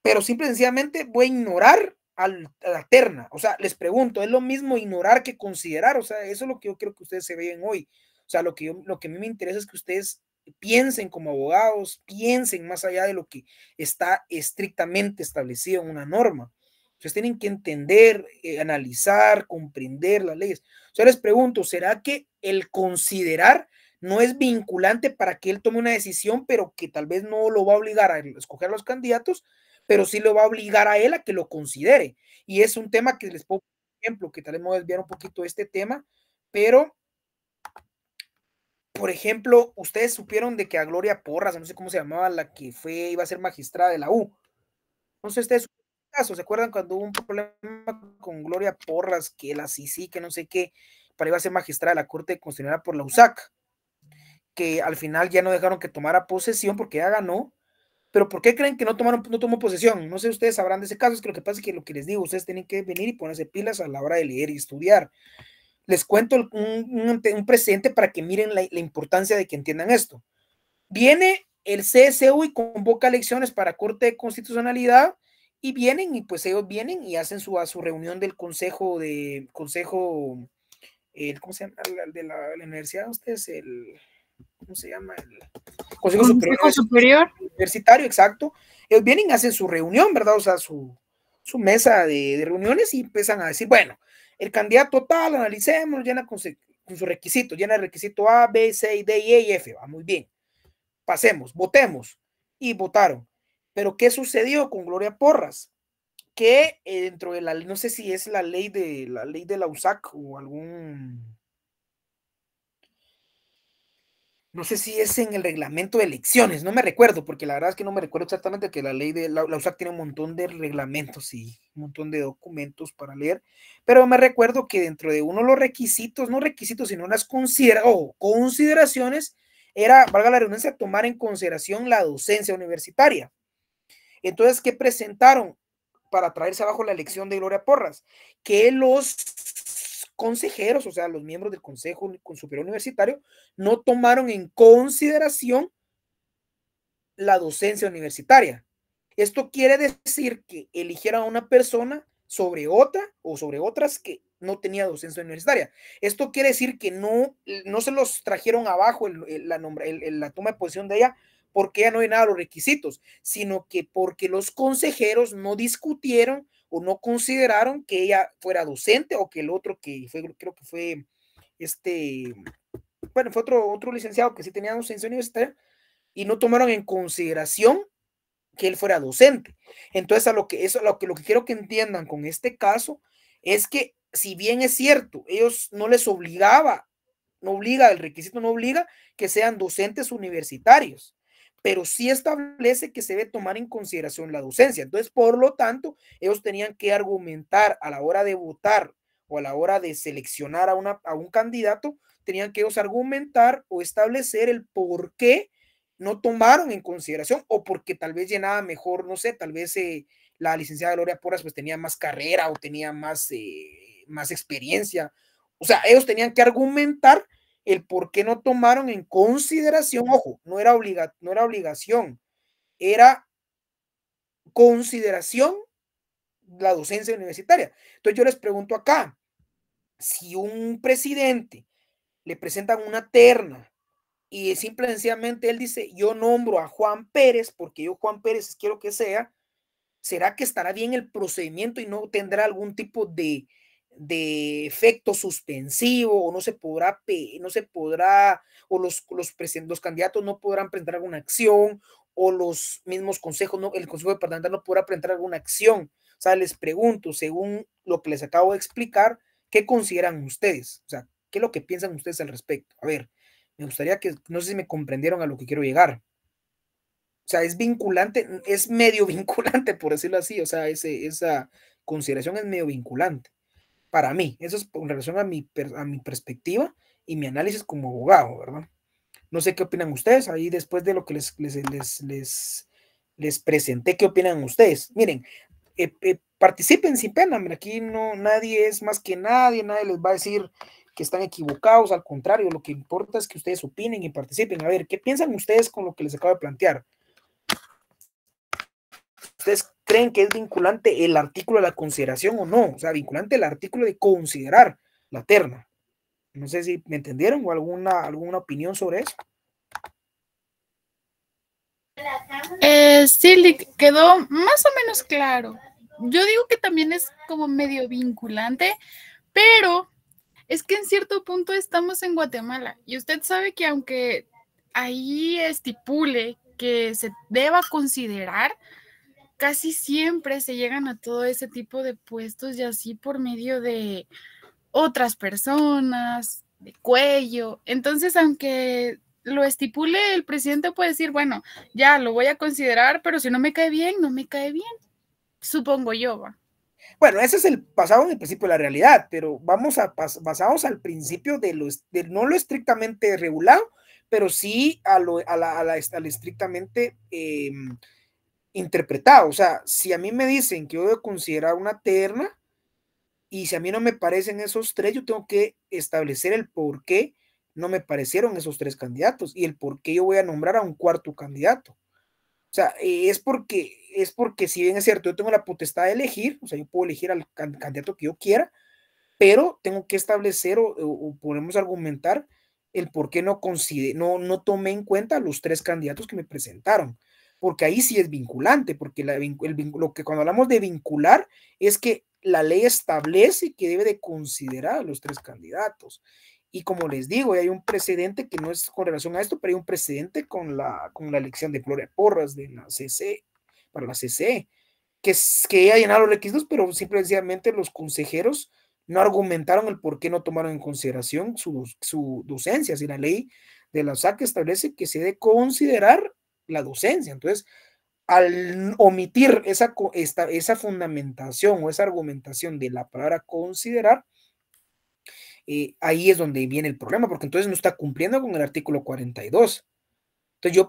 Speaker 1: Pero simple y sencillamente voy a ignorar a la terna. O sea, les pregunto, ¿es lo mismo ignorar que considerar? O sea, eso es lo que yo quiero que ustedes se vean hoy. O sea, lo que a mí me interesa es que ustedes piensen como abogados, piensen más allá de lo que está estrictamente establecido en una norma. Ustedes tienen que entender, analizar, comprender las leyes. O sea, les pregunto, ¿será que el considerar no es vinculante para que él tome una decisión, pero que tal vez no lo va a obligar a escoger a los candidatos, pero sí lo va a obligar a él a que lo considere? Y es un tema que les pongo un ejemplo, que tal vez me voy a desviar un poquito de este tema, pero, por ejemplo, ustedes supieron de que a Gloria Porras, no sé cómo se llamaba, la que iba a ser magistrada de la U, no sé ustedes caso, ¿se acuerdan cuando hubo un problema con Gloria Porras, que la CICI, que no sé qué, para iba a ser magistrada de la Corte Constitucional por la USAC, que al final ya no dejaron que tomara posesión porque ya ganó? Pero ¿por qué creen que no tomó posesión? No sé, ustedes sabrán de ese caso. Es que lo que pasa es que lo que les digo, ustedes tienen que venir y ponerse pilas a la hora de leer y estudiar. Les cuento un precedente para que miren la importancia de que entiendan esto. Viene el CSU y convoca elecciones para Corte de Constitucionalidad, y vienen, y pues ellos vienen y hacen su reunión del consejo, ¿cómo se llama? De la universidad, ustedes, ¿cómo se llama? El Consejo
Speaker 3: Superior
Speaker 1: Universitario, exacto. Ellos vienen y hacen su reunión, ¿verdad? O sea, su mesa de reuniones, y empiezan a decir, bueno, el candidato tal, analicemos, llena con sus requisitos, llena el requisito A, B, C, D, E y F, va muy bien. Pasemos, votemos. Y votaron. Pero ¿qué sucedió con Gloria Porras? Que dentro de la ley, no sé si es la ley de la USAC o no sé si es en el reglamento de elecciones, no me recuerdo, porque la verdad es que no me recuerdo exactamente, que la ley de la USAC tiene un montón de reglamentos y un montón de documentos para leer, pero me recuerdo que dentro de uno de los requisitos, no requisitos, sino unas consideraciones, era, valga la redundancia, tomar en consideración la docencia universitaria. Entonces, ¿qué presentaron para traerse abajo la elección de Gloria Porras? Que los consejeros, o sea, los miembros del Consejo Superior Universitario, no tomaron en consideración la docencia universitaria. Esto quiere decir que eligieron a una persona sobre otra o sobre otras que no tenía docencia universitaria. Esto quiere decir que no se los trajeron abajo la toma de posición de ella porque ella no llenaba los requisitos, sino que porque los consejeros no discutieron o no consideraron que ella fuera docente, o que el otro que fue, creo que fue bueno, fue otro licenciado que sí tenía docencia universitaria, y no tomaron en consideración que él fuera docente. Entonces, lo que quiero que entiendan con este caso es que, si bien es cierto, ellos no les obligaba, el requisito no obliga que sean docentes universitarios, pero sí establece que se debe tomar en consideración la docencia. Entonces, por lo tanto, ellos tenían que argumentar a la hora de votar o a la hora de seleccionar a un candidato, tenían que ellos argumentar o establecer el por qué no tomaron en consideración, o porque tal vez llenaba mejor, no sé, tal vez la licenciada Gloria Porras pues tenía más carrera o tenía más experiencia. O sea, ellos tenían que argumentar el por qué no tomaron en consideración. Ojo, no era obligación, era consideración la docencia universitaria. Entonces yo les pregunto acá, si un presidente le presentan una terna y simple y sencillamente él dice, yo nombro a Juan Pérez porque yo Juan Pérez quiero que sea, ¿será que estará bien el procedimiento y no tendrá algún tipo de efecto suspensivo, o no se podrá, o los candidatos no podrán presentar alguna acción, o los mismos consejos, el consejo departamental no podrá presentar alguna acción? O sea, les pregunto, según lo que les acabo de explicar, ¿qué consideran ustedes? O sea, ¿qué es lo que piensan ustedes al respecto? A ver, me gustaría que, no sé si me comprendieron a lo que quiero llegar. O sea, es vinculante, es medio vinculante, por decirlo así. O sea, esa consideración es medio vinculante para mí. Eso es con relación a mi perspectiva y mi análisis como abogado, ¿verdad? No sé qué opinan ustedes ahí después de lo que les presenté. ¿Qué opinan ustedes? Miren, participen sin pena. Aquí no, nadie es más que nadie les va a decir que están equivocados. Al contrario, lo que importa es que ustedes opinen y participen. A ver, ¿qué piensan ustedes con lo que les acabo de plantear? ¿Ustedes creen que es vinculante el artículo de la consideración o no? O sea, vinculante el artículo de considerar la terna. No sé si me entendieron o alguna opinión sobre eso.
Speaker 3: Sí, quedó más o menos claro. Yo digo que también es como medio vinculante, pero es que en cierto punto estamos en Guatemala y usted sabe que aunque ahí estipule que se deba considerar, casi siempre se llegan a todo ese tipo de puestos y así por medio de otras personas, de cuello. Entonces, aunque lo estipule, el presidente puede decir, bueno, ya lo voy a considerar, pero si no me cae bien, no me cae bien, supongo yo, ¿va?
Speaker 1: Bueno, ese es el basado en el principio de la realidad, pero vamos basados al principio de no lo estrictamente regulado, pero sí al estrictamente interpretado. O sea, si a mí me dicen que yo debo considerar una terna y si a mí no me parecen esos tres, yo tengo que establecer el por qué no me parecieron esos tres candidatos y el por qué yo voy a nombrar a un cuarto candidato. O sea, es porque si bien es cierto, yo tengo la potestad de elegir, o sea, yo puedo elegir al candidato que yo quiera, pero tengo que establecer o podemos argumentar el por qué no tomé en cuenta los tres candidatos que me presentaron, porque ahí sí es vinculante, porque lo que cuando hablamos de vincular es que la ley establece que debe de considerar a los tres candidatos. Y como les digo, hay un precedente que no es con relación a esto, pero hay un precedente con la elección de Gloria Porras de la CC, para la CC, que ella llenado los requisitos, pero simplemente los consejeros no argumentaron el por qué no tomaron en consideración su docencia. Si la ley de la SAC establece que se debe considerar la docencia. Entonces, al omitir esa fundamentación o esa argumentación de la palabra considerar, ahí es donde viene el problema, porque entonces no está cumpliendo con el artículo 42. Entonces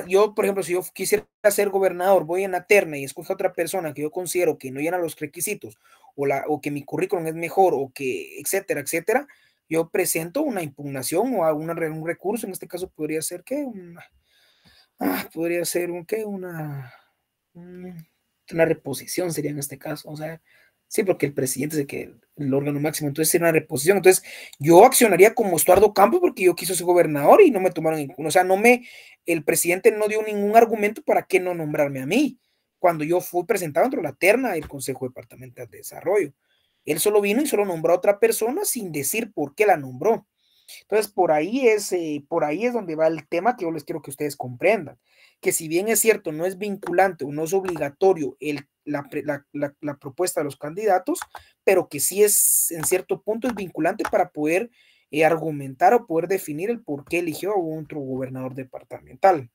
Speaker 1: yo, por ejemplo, si yo quisiera ser gobernador, voy en la terna y escojo a otra persona que yo considero que no llena los requisitos o que mi currículum es mejor o que, etcétera, etcétera, yo presento una impugnación o un recurso. En este caso podría ser ¿qué? Podría ser una reposición sería en este caso. O sea, sí, porque el presidente es el órgano máximo, entonces sería una reposición. Entonces, yo accionaría como Estuardo Campos porque yo quiso ser gobernador y no me tomaron o sea, el presidente no dio ningún argumento para qué no nombrarme a mí, cuando yo fui presentado dentro de la terna del Consejo Departamental de Desarrollo. Él solo vino y solo nombró a otra persona sin decir por qué la nombró. Entonces, por ahí es donde va el tema que yo les quiero que ustedes comprendan, que si bien es cierto, no es vinculante o no es obligatorio la propuesta de los candidatos, pero que sí es, en cierto punto, es vinculante para poder argumentar o poder definir el por qué eligió a otro gobernador departamental.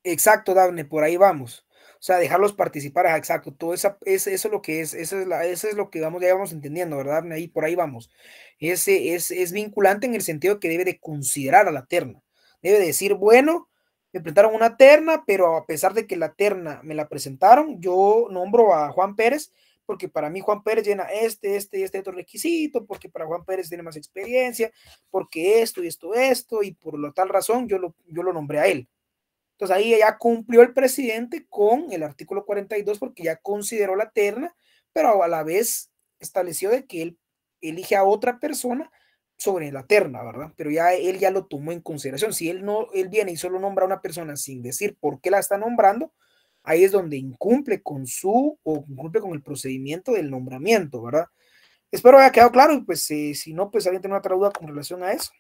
Speaker 1: Exacto, Daphne, por ahí vamos. O sea, dejarlos participar, exacto, todo eso es lo que es, eso es lo que vamos, ya vamos entendiendo, ¿verdad, Daphne? Ahí, por ahí vamos. Es vinculante en el sentido que debe de considerar a la terna. Debe decir, bueno, me presentaron una terna, pero a pesar de que la terna me la presentaron, yo nombro a Juan Pérez, porque para mí Juan Pérez llena este otro requisito, porque para Juan Pérez tiene más experiencia, porque esto, y por lo tal razón yo lo nombré a él. Entonces ahí ya cumplió el presidente con el artículo 42 porque ya consideró la terna, pero a la vez estableció de que él elige a otra persona sobre la terna, ¿verdad? Pero ya él ya lo tomó en consideración. Si él no, él viene y solo nombra a una persona sin decir por qué la está nombrando, ahí es donde incumple con o incumple con el procedimiento del nombramiento, ¿verdad? Espero haya quedado claro y pues si no, pues alguien tiene otra duda con relación a eso.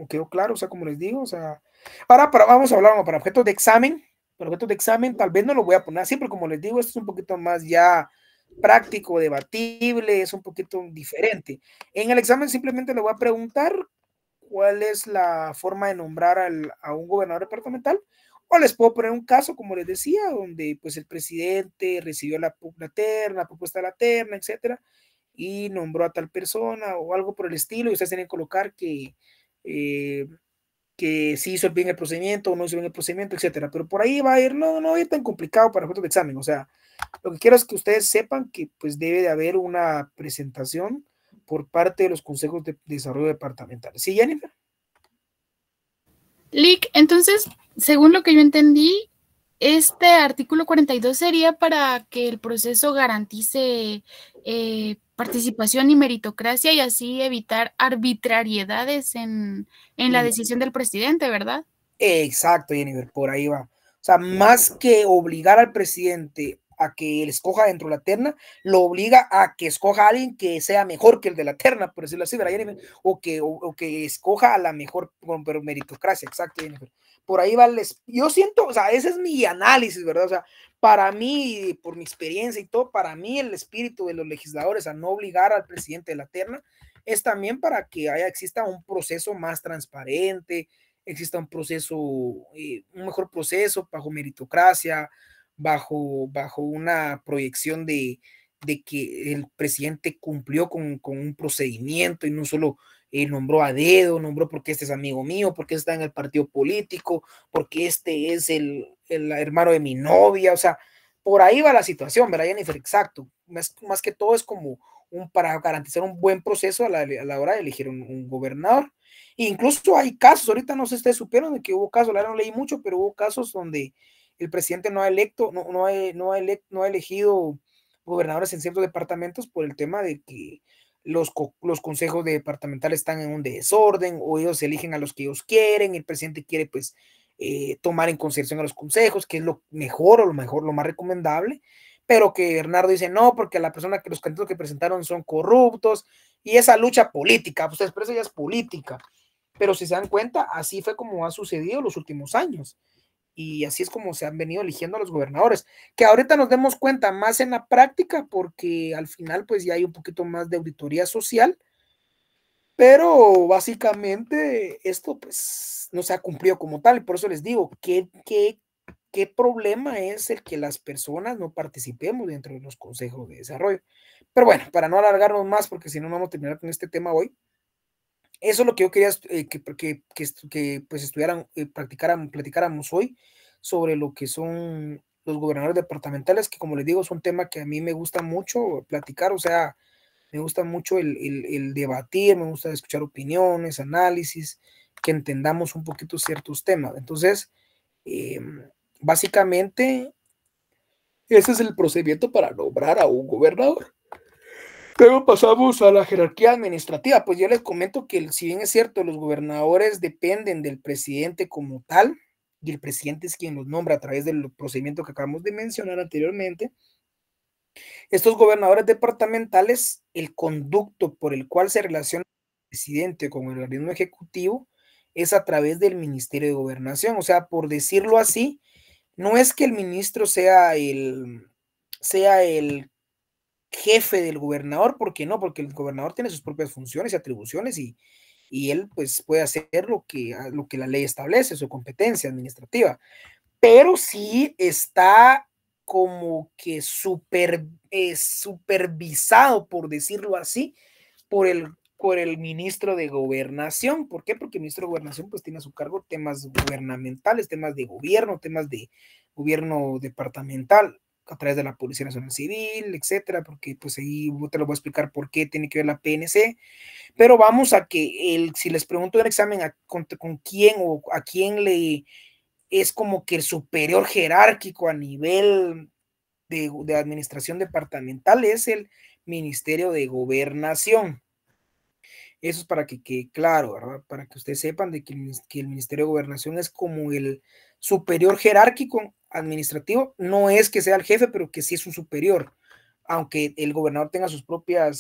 Speaker 1: Quedó claro, o sea, como les digo, o sea, ahora vamos a hablar para objetos de examen, tal vez no lo voy a poner así, pero como les digo, esto es un poquito más ya práctico, debatible, es un poquito diferente. En el examen simplemente le voy a preguntar cuál es la forma de nombrar a un gobernador departamental, o les puedo poner un caso, como les decía, donde pues el presidente recibió la terna, la propuesta de la terna, etcétera, y nombró a tal persona o algo por el estilo, y ustedes tienen que colocar eh, que sí hizo bien el procedimiento o no hizo bien el procedimiento, etcétera. Pero por ahí va a ir, no va a ir tan complicado para efectos de examen. O sea, lo que quiero es que ustedes sepan que pues debe de haber una presentación por parte de los consejos de desarrollo departamental. ¿Sí, Jennifer?
Speaker 3: Lick, entonces, según lo que yo entendí, este artículo 42 sería para que el proceso garantice participación y meritocracia y así evitar arbitrariedades en la decisión del presidente, ¿verdad?
Speaker 1: Exacto, Jennifer, por ahí va. O sea, más que obligar al presidente a que él escoja dentro de la terna, lo obliga a que escoja a alguien que sea mejor que el de la terna, por decirlo así, ¿verdad, Jennifer? O que escoja a la mejor pero meritocracia, exacto, Jennifer. Por ahí va yo siento, o sea, ese es mi análisis, ¿verdad? O sea, para mí, por mi experiencia y todo, para mí el espíritu de los legisladores a no obligar al presidente de la terna es también para que exista un proceso más transparente, exista un proceso, un mejor proceso bajo meritocracia, bajo una proyección de que el presidente cumplió con un procedimiento y no solo nombró a dedo, nombró porque este es amigo mío, porque está en el partido político, porque este es el hermano de mi novia, o sea, por ahí va la situación, ¿verdad, Jennifer? Exacto. Más que todo es como para garantizar un buen proceso a la hora de elegir un gobernador. Incluso hay casos, ahorita no sé si ustedes supieron de que hubo casos, la verdad no leí mucho, pero hubo casos donde el presidente no ha elegido gobernadores en ciertos departamentos por el tema de que los consejos departamentales están en un desorden o ellos eligen a los que ellos quieren, el presidente quiere pues tomar en consideración a los consejos, que es lo mejor, lo más recomendable, pero que Bernardo dice no, porque los candidatos que presentaron son corruptos, y esa lucha política, pues por eso ya es política. Pero si se dan cuenta, así fue como ha sucedido los últimos años. Y así es como se han venido eligiendo a los gobernadores. Que ahorita nos demos cuenta más en la práctica, porque al final pues ya hay un poquito más de auditoría social. Pero básicamente esto pues no se ha cumplido como tal. Y por eso les digo, ¿qué problema es el que las personas no participemos dentro de los consejos de desarrollo? Pero bueno, para no alargarnos más, porque si no, no vamos a terminar con este tema hoy. Eso es lo que yo quería que pues estuvieran, platicáramos hoy sobre lo que son los gobernadores departamentales, que como les digo, es un tema que a mí me gusta mucho platicar, o sea, me gusta mucho el debatir, me gusta escuchar opiniones, análisis, que entendamos un poquito ciertos temas. Entonces, básicamente, ese es el procedimiento para nombrar a un gobernador. Luego pasamos a la jerarquía administrativa. Pues yo les comento que si bien es cierto, los gobernadores dependen del presidente como tal, y el presidente es quien los nombra a través del procedimiento que acabamos de mencionar anteriormente, Estos gobernadores departamentales, el conducto por el cual se relaciona el presidente con el organismo ejecutivo es a través del Ministerio de Gobernación. O sea, por decirlo así, no es que el ministro sea el jefe del gobernador, ¿por qué no? Porque el gobernador tiene sus propias funciones y atribuciones y él pues puede hacer lo que la ley establece, su competencia administrativa, pero sí está como que supervisado, por decirlo así, por el ministro de Gobernación. ¿Por qué? Porque el ministro de Gobernación pues tiene a su cargo temas gubernamentales, temas de gobierno departamental a través de la Policía Nacional Civil, etcétera, porque pues ahí te lo voy a explicar por qué tiene que ver la PNC, pero vamos a que si les pregunto en el examen con quién o a quién le es como que el superior jerárquico a nivel de administración departamental es el Ministerio de Gobernación. Eso es para que quede claro, ¿verdad? Para que ustedes sepan de que el Ministerio de Gobernación es como el superior jerárquico administrativo. No es que sea el jefe, pero que sí es un superior, aunque el gobernador tenga sus toma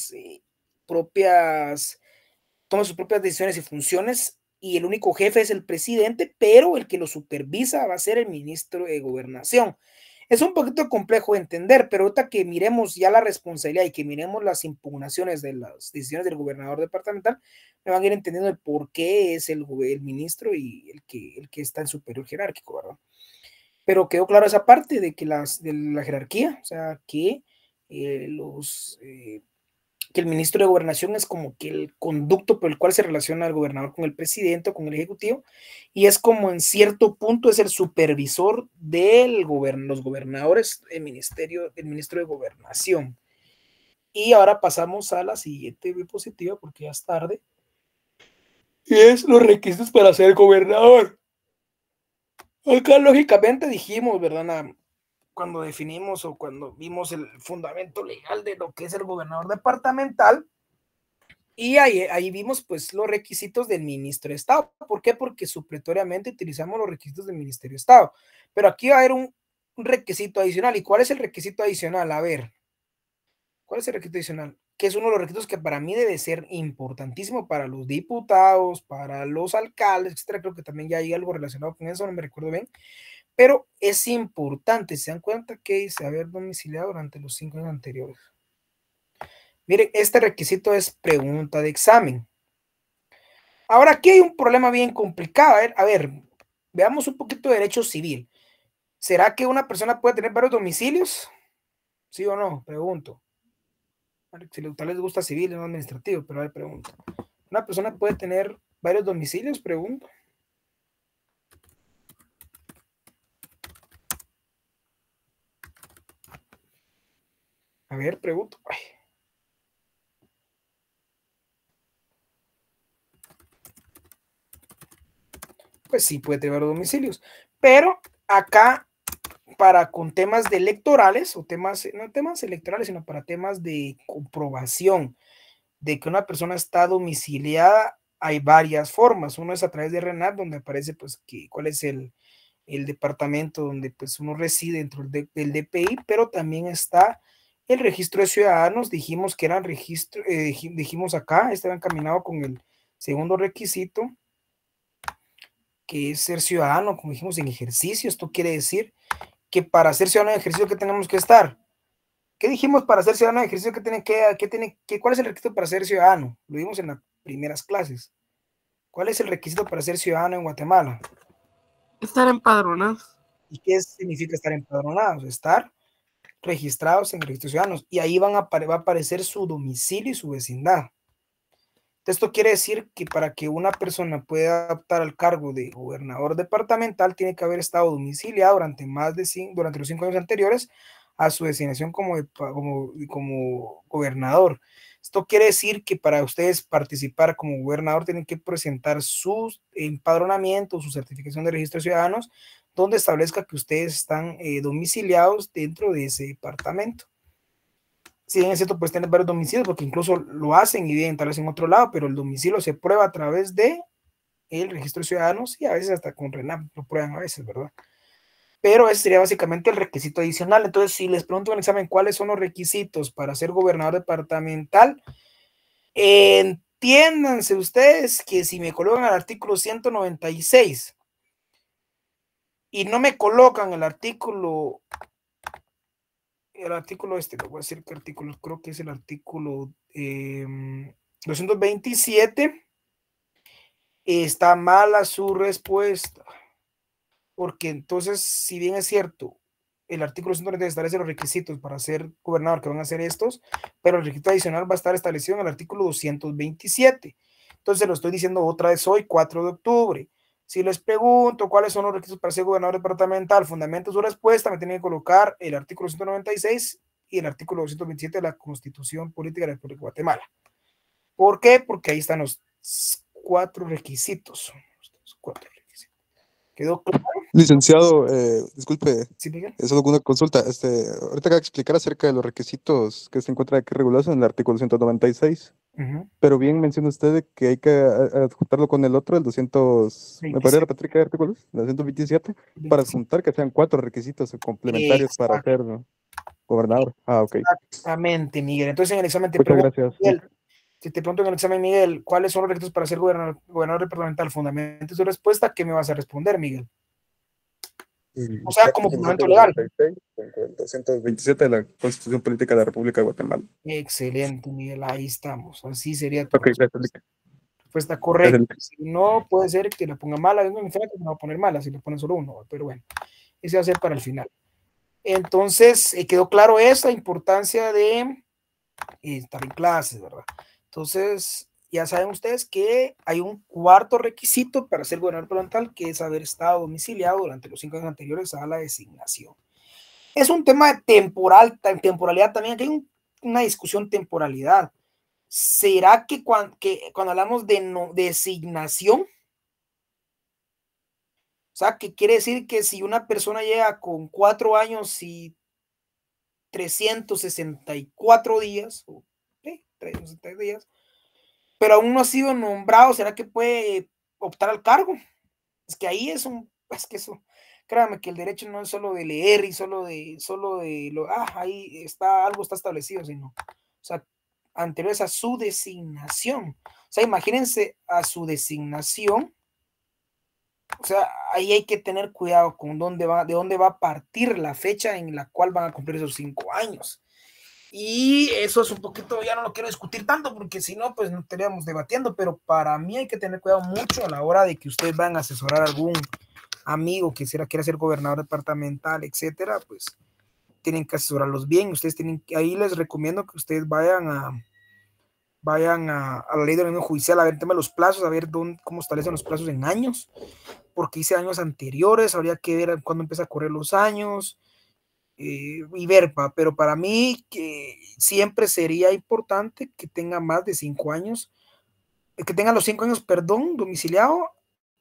Speaker 1: sus propias decisiones y funciones, y el único jefe es el presidente, pero el que lo supervisa va a ser el ministro de Gobernación. Es un poquito complejo de entender, pero ahorita que miremos ya la responsabilidad y que miremos las impugnaciones de las decisiones del gobernador departamental, me van a ir entendiendo el por qué es el ministro y el que está en superior jerárquico, ¿verdad? Pero quedó claro esa parte de que de la jerarquía, o sea, que que el ministro de Gobernación es como que el conducto por el cual se relaciona el gobernador con el presidente o con el ejecutivo, y es como en cierto punto es el supervisor de los gobernadores del ministro de Gobernación. Y ahora pasamos a la siguiente diapositiva porque ya es tarde. Y es los requisitos para ser gobernador. Acá lógicamente dijimos, ¿verdad? Cuando definimos o cuando vimos el fundamento legal de lo que es el gobernador departamental, y ahí vimos pues los requisitos del ministro de Estado. ¿Por qué? Porque supletoriamente utilizamos los requisitos del Ministerio de Estado. Pero aquí va a haber un requisito adicional. ¿Y cuál es el requisito adicional? A ver, ¿cuál es el requisito adicional? Que es uno de los requisitos que para mí debe ser importantísimo para los diputados, para los alcaldes, etcétera. Creo que también ya hay algo relacionado con eso, no me recuerdo bien. Pero es importante, se dan cuenta que dice haber domiciliado durante los 5 años anteriores. Miren, este requisito es pregunta de examen. Ahora aquí hay un problema bien complicado. A ver, veamos un poquito de derecho civil. ¿Será que una persona puede tener varios domicilios? ¿Sí o no? Pregunto. Si tal les gusta civil, no administrativo, pero a ver, pregunto. ¿Una persona puede tener varios domicilios? Pregunto. A ver, pregunto. Ay. Pues sí, puede tener varios domicilios. Pero acá, con temas de electorales, o no temas electorales, sino para temas de comprobación de que una persona está domiciliada, hay varias formas. Uno es a través de RENAT, donde aparece pues cuál es el departamento donde pues uno reside dentro del DPI, pero también está el registro de ciudadanos. Dijimos que eran registro, dijimos acá, estaba encaminado con el segundo requisito, que es ser ciudadano, como dijimos, en ejercicio. Esto quiere decir que para ser ciudadano en ejercicio, ¿qué tenemos que estar? ¿Qué dijimos para ser ciudadano en ejercicio? ¿Cuál es el requisito para ser ciudadano? Lo vimos en las primeras clases. ¿Cuál es el requisito para ser ciudadano en Guatemala?
Speaker 2: Estar empadronados.
Speaker 1: ¿Y qué significa estar empadronados? Estar registrados en el registro de ciudadanos. Y ahí va a aparecer su domicilio y su vecindad. Esto quiere decir que para que una persona pueda optar al cargo de gobernador departamental, tiene que haber estado domiciliado durante los 5 años anteriores a su designación como gobernador. Esto quiere decir que para ustedes participar como gobernador tienen que presentar su empadronamiento, su certificación de registro de ciudadanos, donde establezca que ustedes están domiciliados dentro de ese departamento. Si bien es cierto, pues tener varios domicilios, porque incluso lo hacen y viven tal vez en otro lado, pero el domicilio se prueba a través de el registro de ciudadanos y a veces hasta con RENAP lo prueban a veces, ¿verdad? pero ese sería básicamente el requisito adicional. Entonces, si les pregunto en el examen cuáles son los requisitos para ser gobernador departamental, entiéndanse ustedes que si me colocan el artículo 196 y no me colocan el artículo este, lo voy a decir qué artículo, creo que es el artículo 227, está mala su respuesta. Porque entonces, si bien es cierto, el artículo 130 establece los requisitos para ser gobernador, que van a ser estos, pero el requisito adicional va a estar establecido en el artículo 227. Entonces, lo estoy diciendo otra vez hoy, 4 de octubre. Si les pregunto cuáles son los requisitos para ser gobernador departamental, fundamento su respuesta, me tienen que colocar el artículo 196 y el artículo 227 de la Constitución Política de la República de Guatemala. ¿Por qué? Porque ahí están los 4 requisitos. ¿Quedó claro?
Speaker 4: Licenciado, disculpe,
Speaker 1: ¿Sí, Miguel?
Speaker 4: es solo una consulta. Ahorita acaba de explicar acerca de los requisitos que se encuentran aquí regulados en el artículo 196, pero bien menciona usted de que hay que adjuntarlo con el otro, el 200, ¿me podría repetir qué artículo es? El 227, para adjuntar que sean 4 requisitos complementarios para ser gobernador. Ah, ok.
Speaker 1: Exactamente, Miguel. Entonces en el examen te
Speaker 4: Muchas
Speaker 1: pregunto,
Speaker 4: gracias.
Speaker 1: Miguel, si te pregunto en el examen, Miguel, ¿cuáles son los requisitos para ser gobernador departamental? Fundamento su respuesta, ¿qué me vas a responder, Miguel? O sea, como fundamento legal.
Speaker 4: El 227 de la Constitución Política de la República de Guatemala.
Speaker 1: Excelente, Miguel, ahí estamos. Así sería tu
Speaker 4: Ok, gracias.
Speaker 1: respuesta correcta. Si no, puede ser que la ponga mala, no me va a poner mala si le ponen solo uno, pero bueno, ese va a ser para el final. Entonces, quedó claro esa importancia de estar en clases, ¿verdad? Entonces, ya saben ustedes que hay un cuarto requisito para ser gobernador departamental, que es haber estado domiciliado durante los 5 años anteriores a la designación. Es un tema de temporalidad también, aquí hay una discusión temporalidad. ¿Será que cuando hablamos de designación, o sea, que quiere decir que si una persona llega con 4 años y 364 días, o 360 días, pero aún no ha sido nombrado, ¿será que puede optar al cargo? Es que ahí es que eso, créame que el derecho no es solo de leer y solo de ahí está, algo está establecido, sino, o sea, anteriores a su designación. O sea, imagínense a su designación, o sea, ahí hay que tener cuidado con de dónde va a partir la fecha en la cual van a cumplir esos 5 años. Y eso es un poquito, ya no lo quiero discutir tanto porque si no, pues no estaríamos debatiendo, pero para mí hay que tener cuidado mucho a la hora de que ustedes van a asesorar a algún amigo que quiera ser gobernador departamental, etcétera, pues tienen que asesorarlos bien. Ustedes ahí les recomiendo que ustedes vayan a la ley de orden judicial, a ver el tema de los plazos, a ver cómo establecen los plazos en años, porque hice años anteriores, habría que ver cuándo empieza a correr los años, y ver, pero para mí que siempre sería importante que tenga más de 5 años, que tenga los 5 años, perdón, domiciliado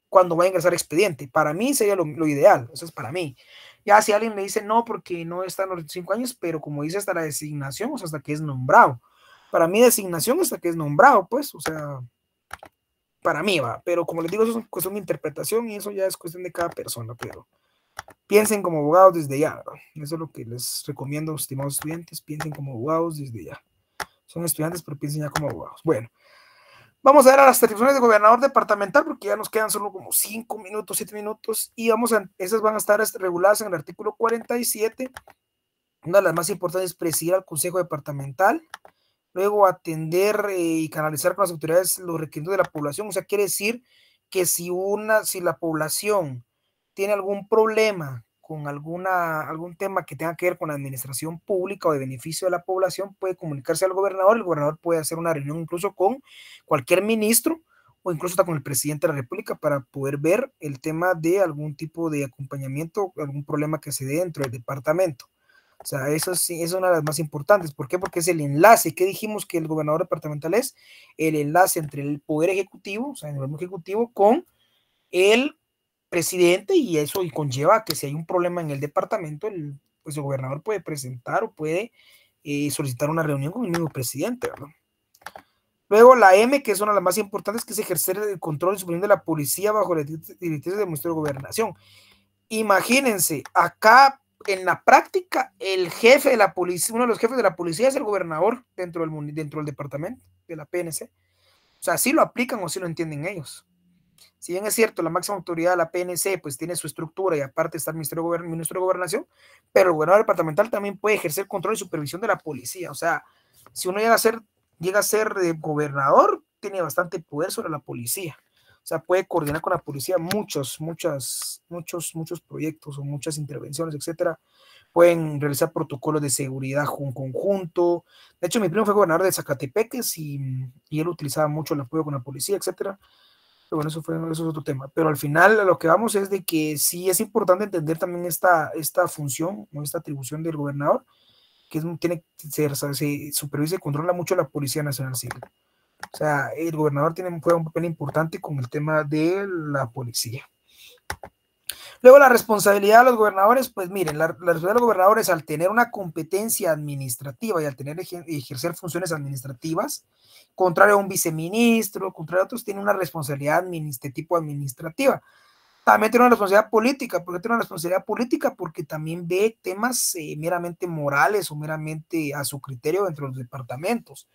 Speaker 1: cuando va a ingresar expediente. Para mí sería lo ideal, eso es para mí. Ya si alguien me dice no, porque no están los 5 años, pero como dice hasta la designación, o sea, hasta que es nombrado. Para mí designación hasta que es nombrado, pues, o sea, para mí va, pero como les digo, eso es cuestión de interpretación y eso ya es cuestión de cada persona, pero piensen como abogados desde ya, ¿verdad? Eso es lo que les recomiendo, estimados estudiantes, piensen como abogados desde ya. Son estudiantes, pero piensen ya como abogados. Bueno, vamos a ver a las atribuciones de gobernador departamental, porque ya nos quedan solo como 5 minutos, 7 minutos, y esas van a estar reguladas en el artículo 47. Una de las más importantes es presidir al Consejo Departamental, luego atender y canalizar con las autoridades los requerimientos de la población. O sea, quiere decir que si la población tiene algún problema con algún tema que tenga que ver con la administración pública o de beneficio de la población, puede comunicarse al gobernador. El gobernador puede hacer una reunión incluso con cualquier ministro o incluso hasta con el presidente de la República para poder ver el tema de algún tipo de acompañamiento, algún problema que se dé dentro del departamento. O sea, eso sí es una de las más importantes. ¿Por qué? Porque es el enlace. ¿Qué dijimos que el gobernador departamental es? El enlace entre el poder ejecutivo, o sea, el gobierno ejecutivo, con el presidente, y eso conlleva que si hay un problema en el departamento, pues el gobernador puede presentar o puede solicitar una reunión con el mismo presidente, ¿verdad? Luego la M, que es una de las más importantes, que es ejercer el control y supervisión de la policía bajo las directrices del Ministerio de Gobernación. imagínense, acá en la práctica, el jefe de la policía, uno de los jefes de la policía es el gobernador dentro del departamento de la PNC. O sea, sí lo aplican o sí lo entienden ellos. Si bien es cierto, la máxima autoridad de la PNC pues tiene su estructura y aparte está el ministro de Gobernación, pero el gobernador departamental también puede ejercer control y supervisión de la policía. O sea, si uno llega a ser gobernador, tiene bastante poder sobre la policía. O sea, puede coordinar con la policía muchos proyectos o muchas intervenciones, etcétera. Pueden realizar protocolos de seguridad conjunto. De hecho, mi primo fue gobernador de Zacatepeques y él utilizaba mucho el apoyo con la policía, etcétera. Pero bueno, eso es otro tema. Pero al final, a lo que vamos es de que sí es importante entender también esta función o esta atribución del gobernador, que tiene que ser, se supervisa y controla mucho la Policía Nacional Civil. O sea, el gobernador juega un papel importante con el tema de la policía. Luego, la responsabilidad de los gobernadores, pues miren, la responsabilidad de los gobernadores al tener una competencia administrativa y al ejercer funciones administrativas, contrario a un viceministro, contrario a otros, tiene una responsabilidad de tipo administrativa. También tiene una responsabilidad política. ¿Por qué tiene una responsabilidad política? Porque también ve temas meramente morales o meramente a su criterio dentro de los departamentos.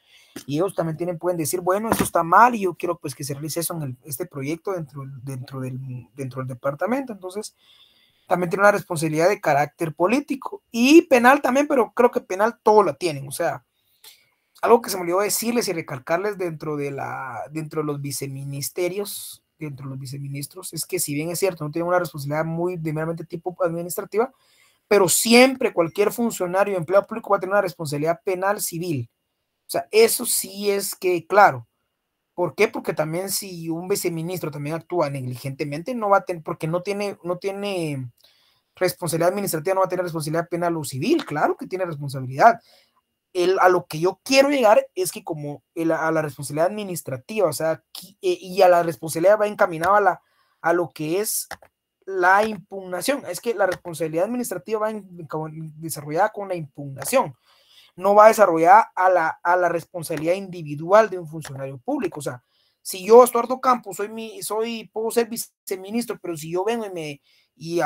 Speaker 1: Y ellos también pueden decir, bueno, eso está mal y yo quiero pues que se realice eso en este proyecto dentro del departamento. Entonces, también tiene una responsabilidad de carácter político y penal también, pero creo que penal todo la tienen. O sea, algo que se me olvidó decirles y recalcarles dentro de los viceministerios, dentro de los viceministros, es que si bien es cierto, no tienen una responsabilidad muy de meramente tipo administrativa, pero siempre cualquier funcionario de empleo público va a tener una responsabilidad penal civil. O sea, eso sí es que, claro. ¿Por qué? Porque también si un viceministro también actúa negligentemente, no va a tener, porque no tiene responsabilidad administrativa, no va a tener responsabilidad penal o civil. Claro que tiene responsabilidad. A lo que yo quiero llegar es que como a la responsabilidad administrativa, o sea, y a la responsabilidad va encaminado a lo que es la impugnación. Es que la responsabilidad administrativa va desarrollada con la impugnación, no va desarrollada a la responsabilidad individual de un funcionario público. O sea, si yo, Estuardo Campos, puedo ser viceministro, pero si yo vengo y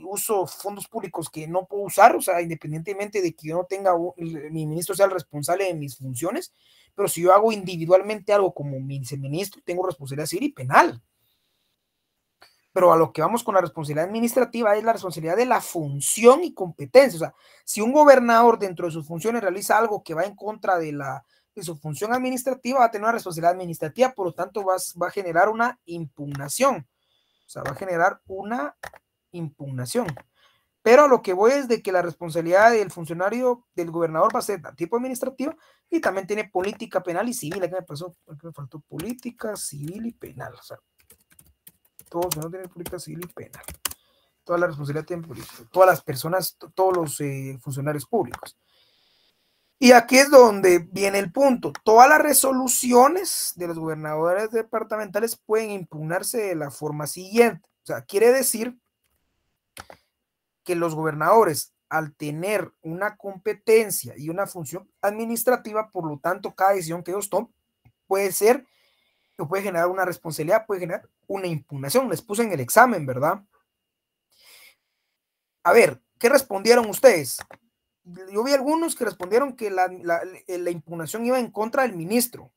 Speaker 1: uso fondos públicos que no puedo usar, o sea, independientemente de que yo no tenga, mi ministro sea el responsable de mis funciones, pero si yo hago individualmente algo como viceministro, tengo responsabilidad civil y penal. Pero a lo que vamos con la responsabilidad administrativa es la responsabilidad de la función y competencia. O sea, si un gobernador dentro de sus funciones realiza algo que va en contra de su función administrativa, va a tener una responsabilidad administrativa, por lo tanto va a generar una impugnación. O sea, va a generar una impugnación. Pero a lo que voy es de que la responsabilidad del funcionario, del gobernador, va a ser de tipo administrativa y también tiene política penal y civil. Aquí me faltó política, civil y penal. O sea, todos no tienen política civil y penal. Toda la responsabilidad tienen política. Todas las personas, todos los funcionarios públicos. Y aquí es donde viene el punto. Todas las resoluciones de los gobernadores departamentales pueden impugnarse de la forma siguiente. O sea, quiere decir que los gobernadores, al tener una competencia y una función administrativa, por lo tanto, cada decisión que ellos tomen puede generar una responsabilidad, puede generar una impugnación. Les puse en el examen, ¿verdad? A ver, ¿qué respondieron ustedes? Yo vi algunos que respondieron que la impugnación iba en contra del ministro,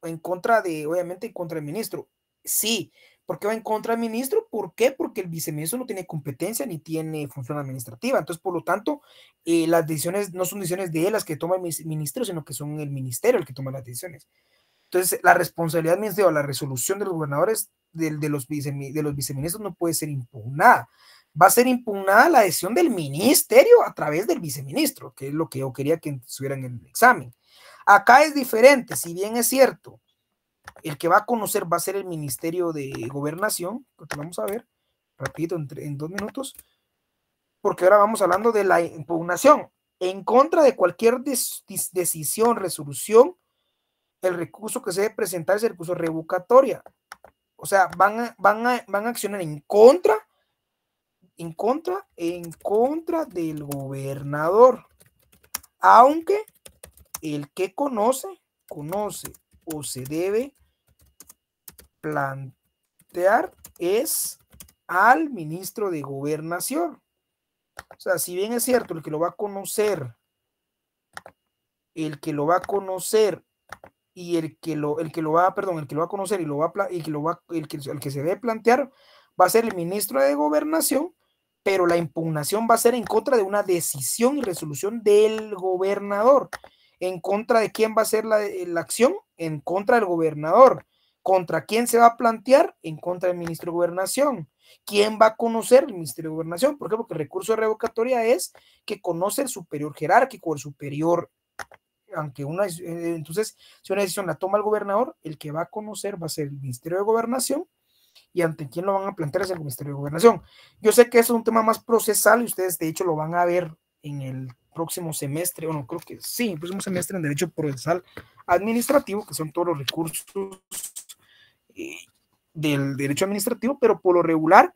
Speaker 1: obviamente en contra del ministro. Sí, ¿por qué va en contra del ministro? ¿Por qué? Porque el viceministro no tiene competencia ni tiene función administrativa. Entonces, por lo tanto, las decisiones no son decisiones de él las que toma el ministro, sino que son el ministerio el que toma las decisiones. Entonces, la responsabilidad administrativa, la resolución de los gobernadores, de los viceministros no puede ser impugnada. Va a ser impugnada la decisión del ministerio a través del viceministro, que es lo que yo quería que estuvieran en el examen. Acá es diferente, si bien es cierto, el que va a conocer va a ser el Ministerio de Gobernación, porque vamos a ver rapidito en 2 minutos, porque ahora vamos hablando de la impugnación. En contra de cualquier decisión, resolución, el recurso que se debe presentar es el recurso revocatoria. O sea, van a accionar en contra del gobernador, aunque el que conoce o se debe plantear es al ministro de Gobernación. O sea, si bien es cierto, el que lo va a conocer y el que lo va a conocer y el que va a conocer y el que se debe plantear va a ser el ministro de Gobernación, pero la impugnación va a ser en contra de una decisión y resolución del gobernador. ¿En contra de quién va a ser la acción? En contra del gobernador. ¿Contra quién se va a plantear? En contra del ministro de Gobernación. ¿Quién va a conocer? El Ministerio de Gobernación. ¿Por qué? Porque el recurso de revocatoria es que conoce el superior jerárquico, el superior, aunque entonces, si una decisión la toma el gobernador, el que va a conocer va a ser el Ministerio de Gobernación, y ante quién lo van a plantear es el Ministerio de Gobernación. Yo sé que eso es un tema más procesal y ustedes de hecho lo van a ver en el próximo semestre, o no, creo que sí, el próximo semestre en Derecho Procesal Administrativo, que son todos los recursos del derecho administrativo, pero por lo regular,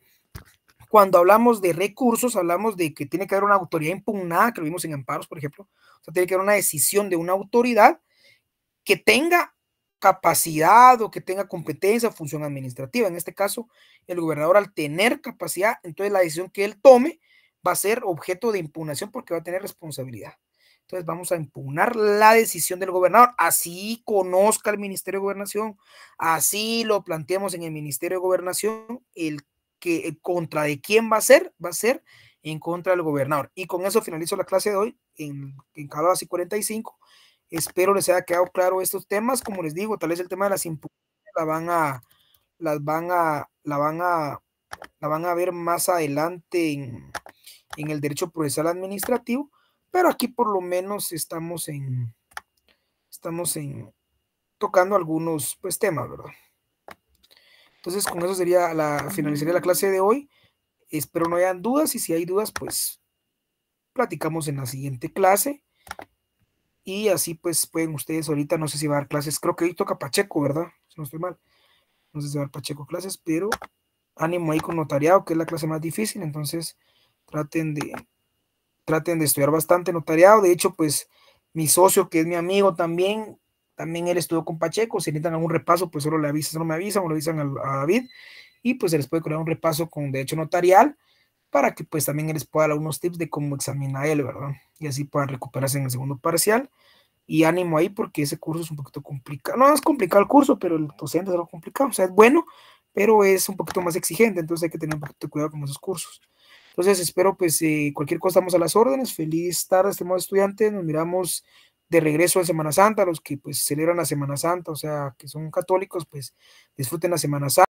Speaker 1: cuando hablamos de recursos, hablamos de que tiene que haber una autoridad impugnada, que lo vimos en amparos, por ejemplo. O sea, tiene que haber una decisión de una autoridad que tenga capacidad o que tenga competencia o función administrativa. En este caso, el gobernador, al tener capacidad, entonces la decisión que él tome va a ser objeto de impugnación porque va a tener responsabilidad. Entonces vamos a impugnar la decisión del gobernador, así conozca el Ministerio de Gobernación, así lo planteemos en el Ministerio de Gobernación, contra de quién va a ser en contra del gobernador. Y con eso finalizo la clase de hoy en cada base 45. Espero les haya quedado claro estos temas. Como les digo, tal vez el tema de las impugnaciones la van a ver más adelante en el derecho procesal administrativo, pero aquí por lo menos estamos tocando algunos pues temas, ¿verdad? Entonces con eso finalizaría la clase de hoy. Espero no hayan dudas, y si hay dudas pues platicamos en la siguiente clase. Y así pues pueden ustedes ahorita, no sé si va a dar clases, creo que hoy toca Pacheco, ¿verdad? Si no estoy mal. No sé si va a dar Pacheco clases, pero ánimo ahí con notariado, que es la clase más difícil. Entonces traten de estudiar bastante notariado. De hecho, pues mi socio, que es mi amigo también él estudió con Pacheco. Si necesitan algún repaso, pues solo me avisan o le avisan a David, y pues se les puede crear un repaso con derecho notarial para que pues también él les pueda dar unos tips de cómo examina él, ¿verdad? Y así puedan recuperarse en el segundo parcial. Y ánimo ahí porque ese curso es un poquito complicado. No es complicado el curso, pero el docente es algo complicado. O sea, es bueno, pero es un poquito más exigente. Entonces hay que tener un poquito de cuidado con esos cursos. Entonces espero pues cualquier cosa, estamos a las órdenes. Feliz tarde, estimados estudiantes. Nos miramos de regreso a Semana Santa. Los que pues celebran la Semana Santa, o sea, que son católicos, pues disfruten la Semana Santa.